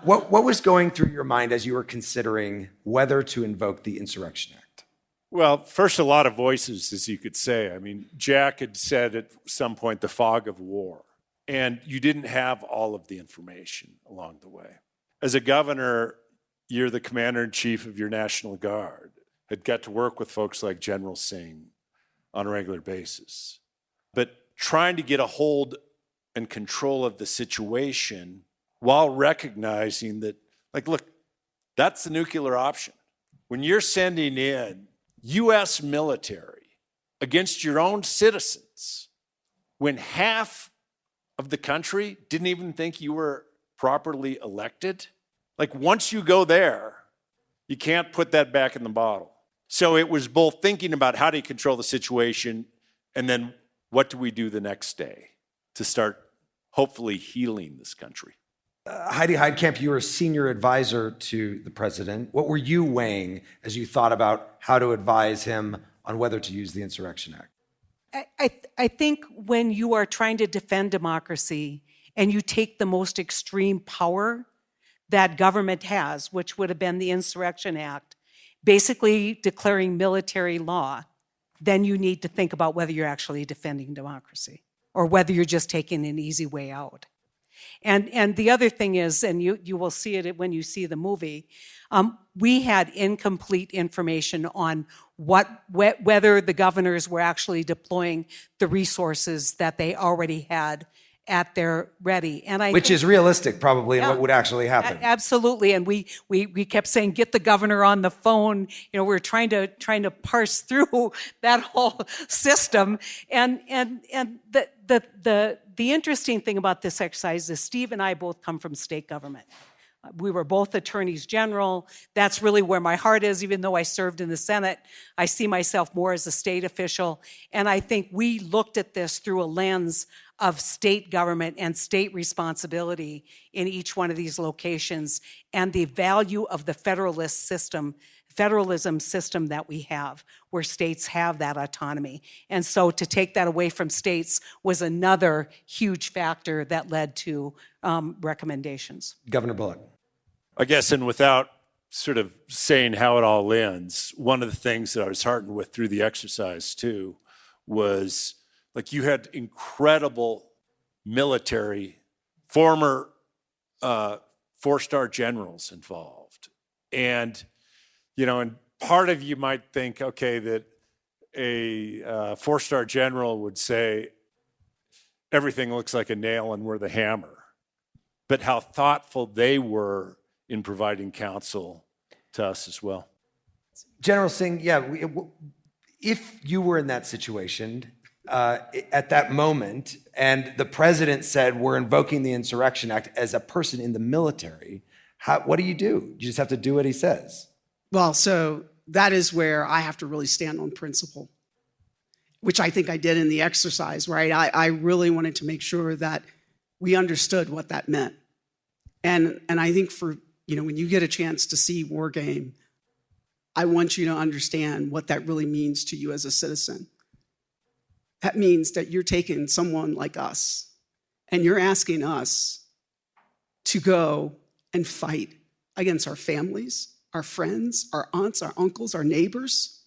What was going through your mind as you were considering whether to invoke the Insurrection Act? Well, first, a lot of voices, as you could say. I mean, Jack had said at some point, the fog of war, and you didn't have all of the information along the way. As a governor, you're the commander-in-chief of your National Guard, had got to work with folks like General Singh on a regular basis. But trying to get a hold and control of the situation while recognizing that, like, look, that's the nuclear option. when you're sending in U.S. military against your own citizens, when half of the country didn't even think you were properly elected, like once you go there, you can't put that back in the bottle. So it was both thinking about how do you control the situation and then what do we do the next day to start hopefully healing this country. Heidi Heitkamp, you were a senior advisor to the president. What were you weighing as you thought about how to advise him on whether to use the Insurrection Act? I think when you are trying to defend democracy and you take the most extreme power that government has, which would have been the Insurrection Act, basically declaring military law, then you need to think about whether you're actually defending democracy or whether you're just taking an easy way out. And the other thing is, and you will see it when you see the movie, we had incomplete information on whether the governors were actually deploying the resources that they already had at their ready. And Which is realistic, probably, and what would actually happen. Absolutely. And we kept saying, get the governor on the phone. You know, we're trying to parse through that whole system. And the interesting thing about this exercise is Steve and I both come from state government. We were both attorneys general. That's really where my heart is. Even though I served in the Senate, I see myself more as a state official. And I think we looked at this through a lens of state government and state responsibility in each one of these locations and the value of the federalism system that we have, where states have that autonomy. And so to take that away from states was another huge factor that led to recommendations. Governor Bullock. I guess, and without sort of saying how it all ends, one of the things that I was heartened with through the exercise too was like you had incredible military, former four-star generals involved. And, you know, and part of you might think, okay, that a four-star general would say, everything looks like a nail and we're the hammer. But how thoughtful they were in providing counsel to us as well. General Singh, if you were in that situation at that moment and the president said, we're invoking the Insurrection Act as a person in the military, what do? You just have to do what he says. Well, so that is where I have to really stand on principle, which I think I did in the exercise, right? I really wanted to make sure that we understood what that meant. And I think when you get a chance to see War Game, I want you to understand what that really means to you as a citizen. That means that you're taking someone like us and you're asking us to go and fight against our families, our friends, our aunts, our uncles, our neighbors.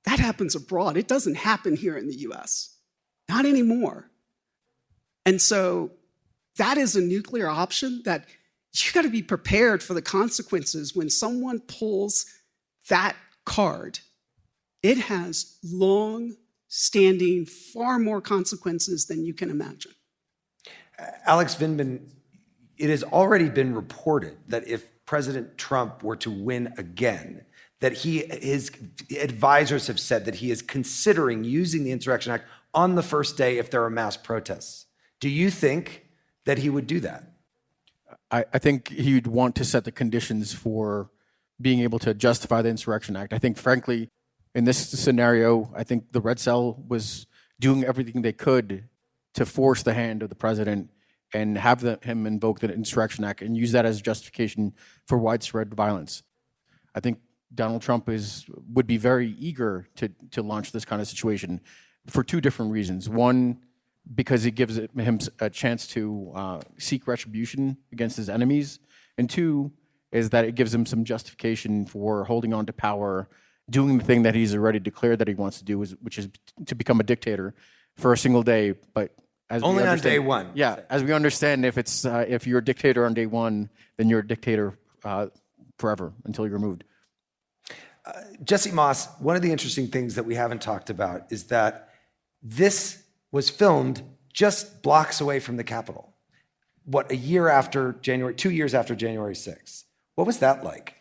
That happens abroad. It doesn't happen here in the US. Not anymore. And so that is a nuclear option that you got to be prepared for the consequences when someone pulls that card. It has long-standing, far more consequences than you can imagine. Alex Vindman, it has already been reported that if President Trump were to win again, that his advisors have said that he is considering using the Insurrection Act on the first day if there are mass protests. Do you think that he would do that? I think he'd want to set the conditions for being able to justify the Insurrection Act. I think, frankly, in this scenario, I think the Red Cell was doing everything they could to force the hand of the president and have him invoke the Insurrection Act and use that as justification for widespread violence. I think Donald Trump would be very eager to launch this kind of situation for two different reasons. One, because it gives him a chance to seek retribution against his enemies. And two, is that it gives him some justification for holding on to power, doing the thing that he's already declared that he wants to do, which is to become a dictator for a single day. But as only on day one. Yeah, as we understand, if you're a dictator on day one, then you're a dictator forever until you're removed. Jesse Moss, one of the interesting things that we haven't talked about is that this was filmed just blocks away from the Capitol. 2 years after January 6th. What was that like?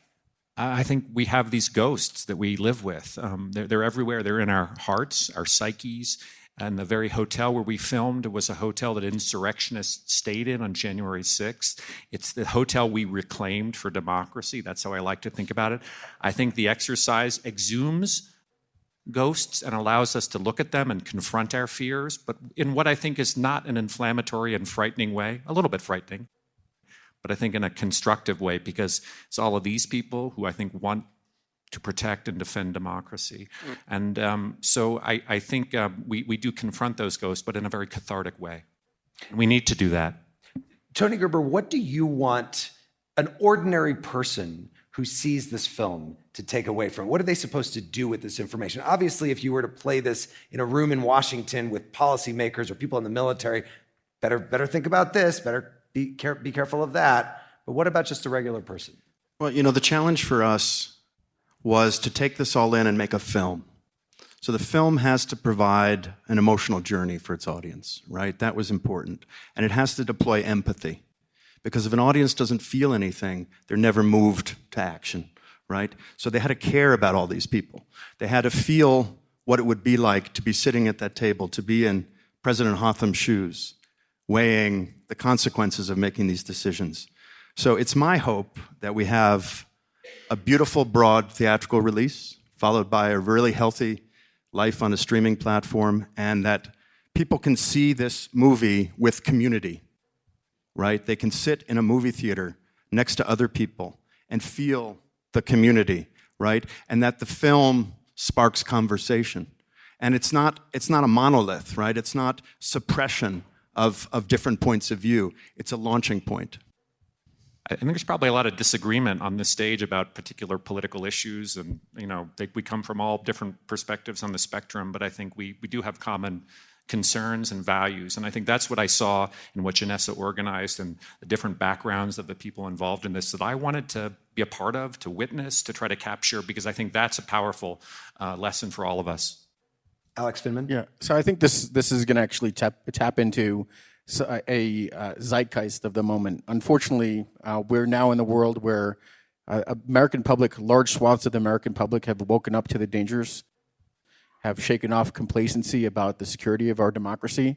I think we have these ghosts that we live with. They're everywhere. They're in our hearts, our psyches. And the very hotel where we filmed was a hotel that insurrectionists stayed in on January 6th. It's the hotel we reclaimed for democracy. That's how I like to think about it. I think the exercise exhumes ghosts and allows us to look at them and confront our fears, but in what I think is not an inflammatory and frightening way, a little bit frightening, but I think in a constructive way, because it's all of these people who I think want to protect and defend democracy. And so I think we do confront those ghosts, but in a very cathartic way. We need to do that. Tony Gerber, what do you want an ordinary person who sees this film to take away from it? What are they supposed to do with this information? Obviously, if you were to play this in a room in Washington with policymakers or people in the military, better think about this, better be careful of that. But what about just a regular person? Well, the challenge for us was to take this all in and make a film. So the film has to provide an emotional journey for its audience, right? That was important. And it has to deploy empathy. Because if an audience doesn't feel anything, they're never moved to action, right? So they had to care about all these people. They had to feel what it would be like to be sitting at that table, to be in President Hotham's shoes, weighing the consequences of making these decisions. So it's my hope that we have a beautiful, broad theatrical release, followed by a really healthy life on a streaming platform, and that people can see this movie with community, right? They can sit in a movie theater next to other people and feel the community, right? And that the film sparks conversation. And it's not a monolith, right? It's not suppression of different points of view. It's a launching point. I think there's probably a lot of disagreement on this stage about particular political issues, and we come from all different perspectives on the spectrum, but I think we do have common concerns and values, and I think that's what I saw in what Janessa organized and the different backgrounds of the people involved in this that I wanted to be a part of, to witness, to try to capture, because I think that's a powerful lesson for all of us. Alex Vindman? Yeah, so I think this is going to actually tap into a zeitgeist of the moment. Unfortunately, we're now in the world where large swaths of the American public have woken up to the dangers, have shaken off complacency about the security of our democracy.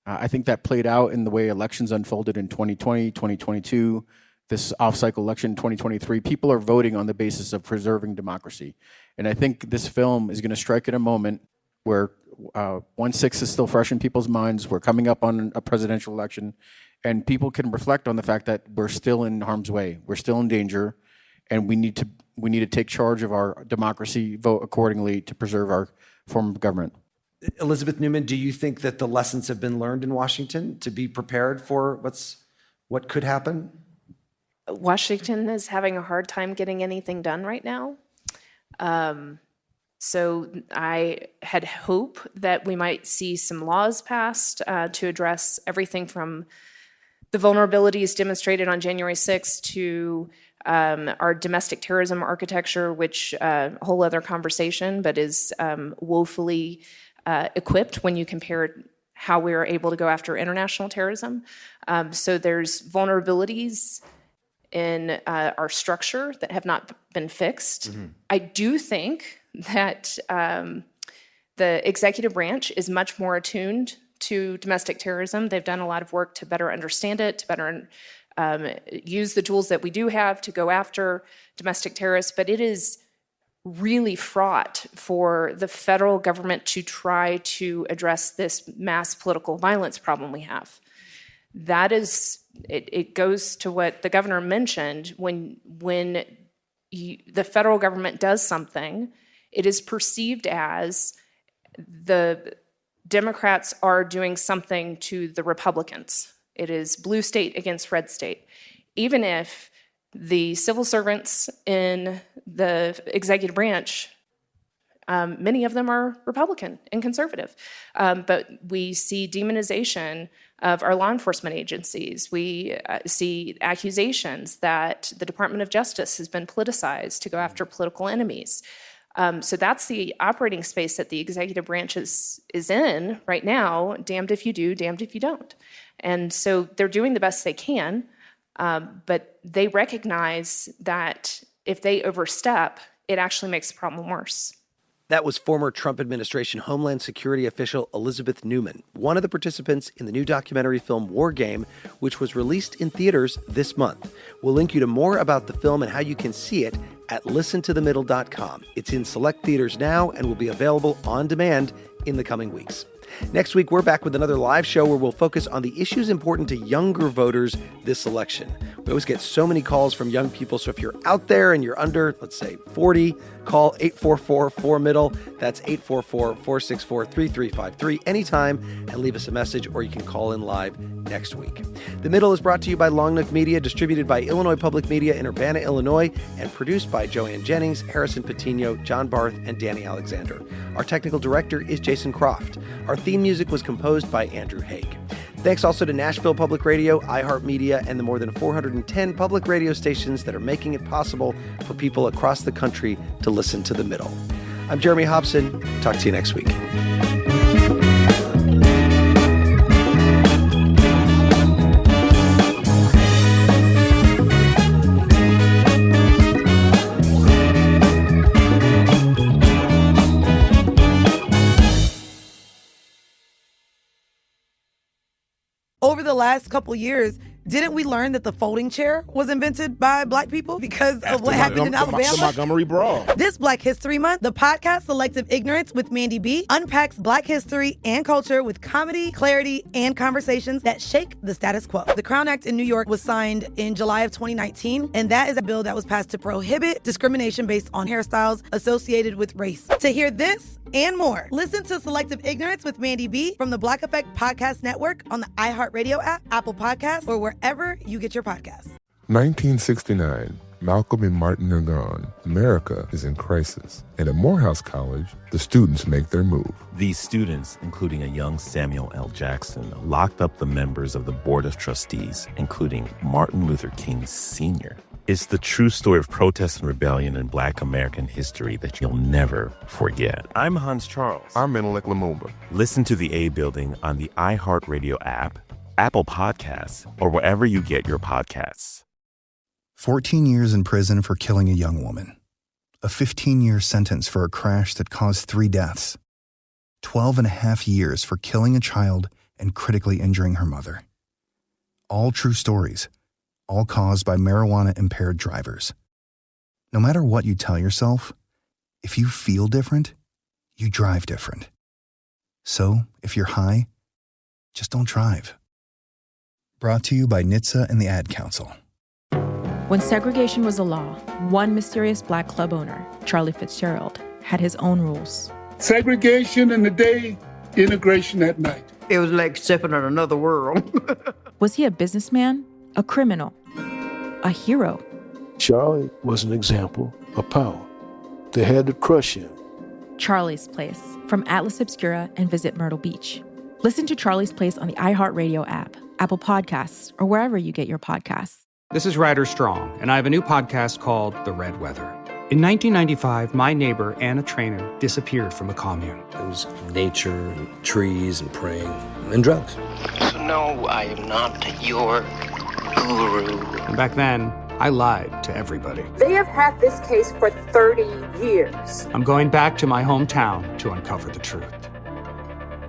I think that played out in the way elections unfolded in 2020, 2022, this off-cycle election in 2023. People are voting on the basis of preserving democracy. And I think this film is going to strike at a moment where 1/6 is still fresh in people's minds. We're coming up on a presidential election, and people can reflect on the fact that we're still in harm's way. We're still in danger, and we need to take charge of our democracy, vote accordingly to preserve our form of government. Elizabeth Neumann, do you think that the lessons have been learned in Washington to be prepared for what could happen? Washington is having a hard time getting anything done right now. So I had hope that we might see some laws passed to address everything from the vulnerabilities demonstrated on January 6th to our domestic terrorism architecture, which a whole other conversation, but is woefully equipped when you compare how we are able to go after international terrorism. So there's vulnerabilities in our structure that have not been fixed. Mm-hmm. I do think that the executive branch is much more attuned to domestic terrorism. They've done a lot of work to better understand it, to better use the tools that we do have to go after domestic terrorists, but it is really fraught for the federal government to try to address this mass political violence problem we have. That is, it goes to what the governor mentioned, when the federal government does something, it is perceived as the Democrats are doing something to the Republicans. It is blue state against red state. Even if the civil servants in the executive branch, many of them are Republican and conservative, but we see demonization of our law enforcement agencies. We see accusations that the Department of Justice has been politicized to go after political enemies. So that's the operating space that the executive branch is in right now, damned if you do, damned if you don't. And so they're doing the best they can, but they recognize that if they overstep, it actually makes the problem worse. That was former Trump administration Homeland Security official Elizabeth Neumann, one of the participants in the new documentary film War Game, which was released in theaters this month. We'll link you to more about the film and how you can see it at listentothemiddle.com. It's in select theaters now and will be available on demand in the coming weeks. Next week, we're back with another live show where we'll focus on the issues important to younger voters this election. We always get so many calls from young people, so if you're out there and you're under, let's say, 40, call 844-4MIDDLE. That's 844-464-3353 anytime, and leave us a message, or you can call in live next week. The Middle is brought to you by Long Nook Media, distributed by Illinois Public Media in Urbana, Illinois, and produced by Joanne Jennings, Harrison Patino, John Barth, and Danny Alexander. Our technical director is Jason Croft. Our theme music was composed by Andrew Haig. Thanks also to Nashville Public Radio, iHeartMedia, and the more than 410 public radio stations that are making it possible for people across the country to listen to The Middle. I'm Jeremy Hobson. Talk to you next week. Over the last couple years, didn't we learn that the folding chair was invented by Black people because of what happened in Alabama? The Montgomery Brawl. This Black History Month, the podcast Selective Ignorance with Mandy B unpacks Black history and culture with comedy, clarity, and conversations that shake the status quo. The Crown Act in New York was signed in July of 2019, and that is a bill that was passed to prohibit discrimination based on hairstyles associated with race. To hear this and more, listen to Selective Ignorance with Mandy B from the Black Effect Podcast Network on the iHeartRadio app, Apple Podcasts, or wherever you get your podcasts. 1969. Malcolm and Martin are gone. America is in crisis. And at Morehouse College, the students make their move. These students, including a young Samuel L. Jackson, locked up the members of the Board of Trustees, including Martin Luther King Sr. It's the true story of protest and rebellion in Black American history that you'll never forget. I'm Hans Charles. I'm Menelik Lumumba. Listen to The A Building on the iHeartRadio app, Apple Podcasts, or wherever you get your podcasts. 14 years in prison for killing a young woman. A 15-year sentence for a crash that caused 3 deaths. 12 and a half years for killing a child and critically injuring her mother. All true stories, all caused by marijuana-impaired drivers. No matter what you tell yourself, if you feel different, you drive different. So, if you're high, just don't drive. Brought to you by NHTSA and the Ad Council. When segregation was a law, one mysterious Black club owner, Charlie Fitzgerald, had his own rules. Segregation in the day, integration at night. It was like stepping in another world. Was he a businessman, a criminal, a hero? Charlie was an example of power. They had to crush him. Charlie's Place, from Atlas Obscura and Visit Myrtle Beach. Listen to Charlie's Place on the iHeartRadio app, Apple Podcasts, or wherever you get your podcasts. This is Ryder Strong, and I have a new podcast called The Red Weather. In 1995, my neighbor, Anna Trainer, disappeared from a commune. It was nature and trees and praying and drugs. So no, I am not your guru. And back then, I lied to everybody. They have had this case for 30 years. I'm going back to my hometown to uncover the truth.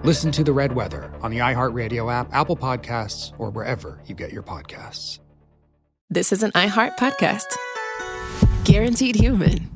Listen to The Red Weather on the iHeartRadio app, Apple Podcasts, or wherever you get your podcasts. This is an iHeart podcast. Guaranteed Human.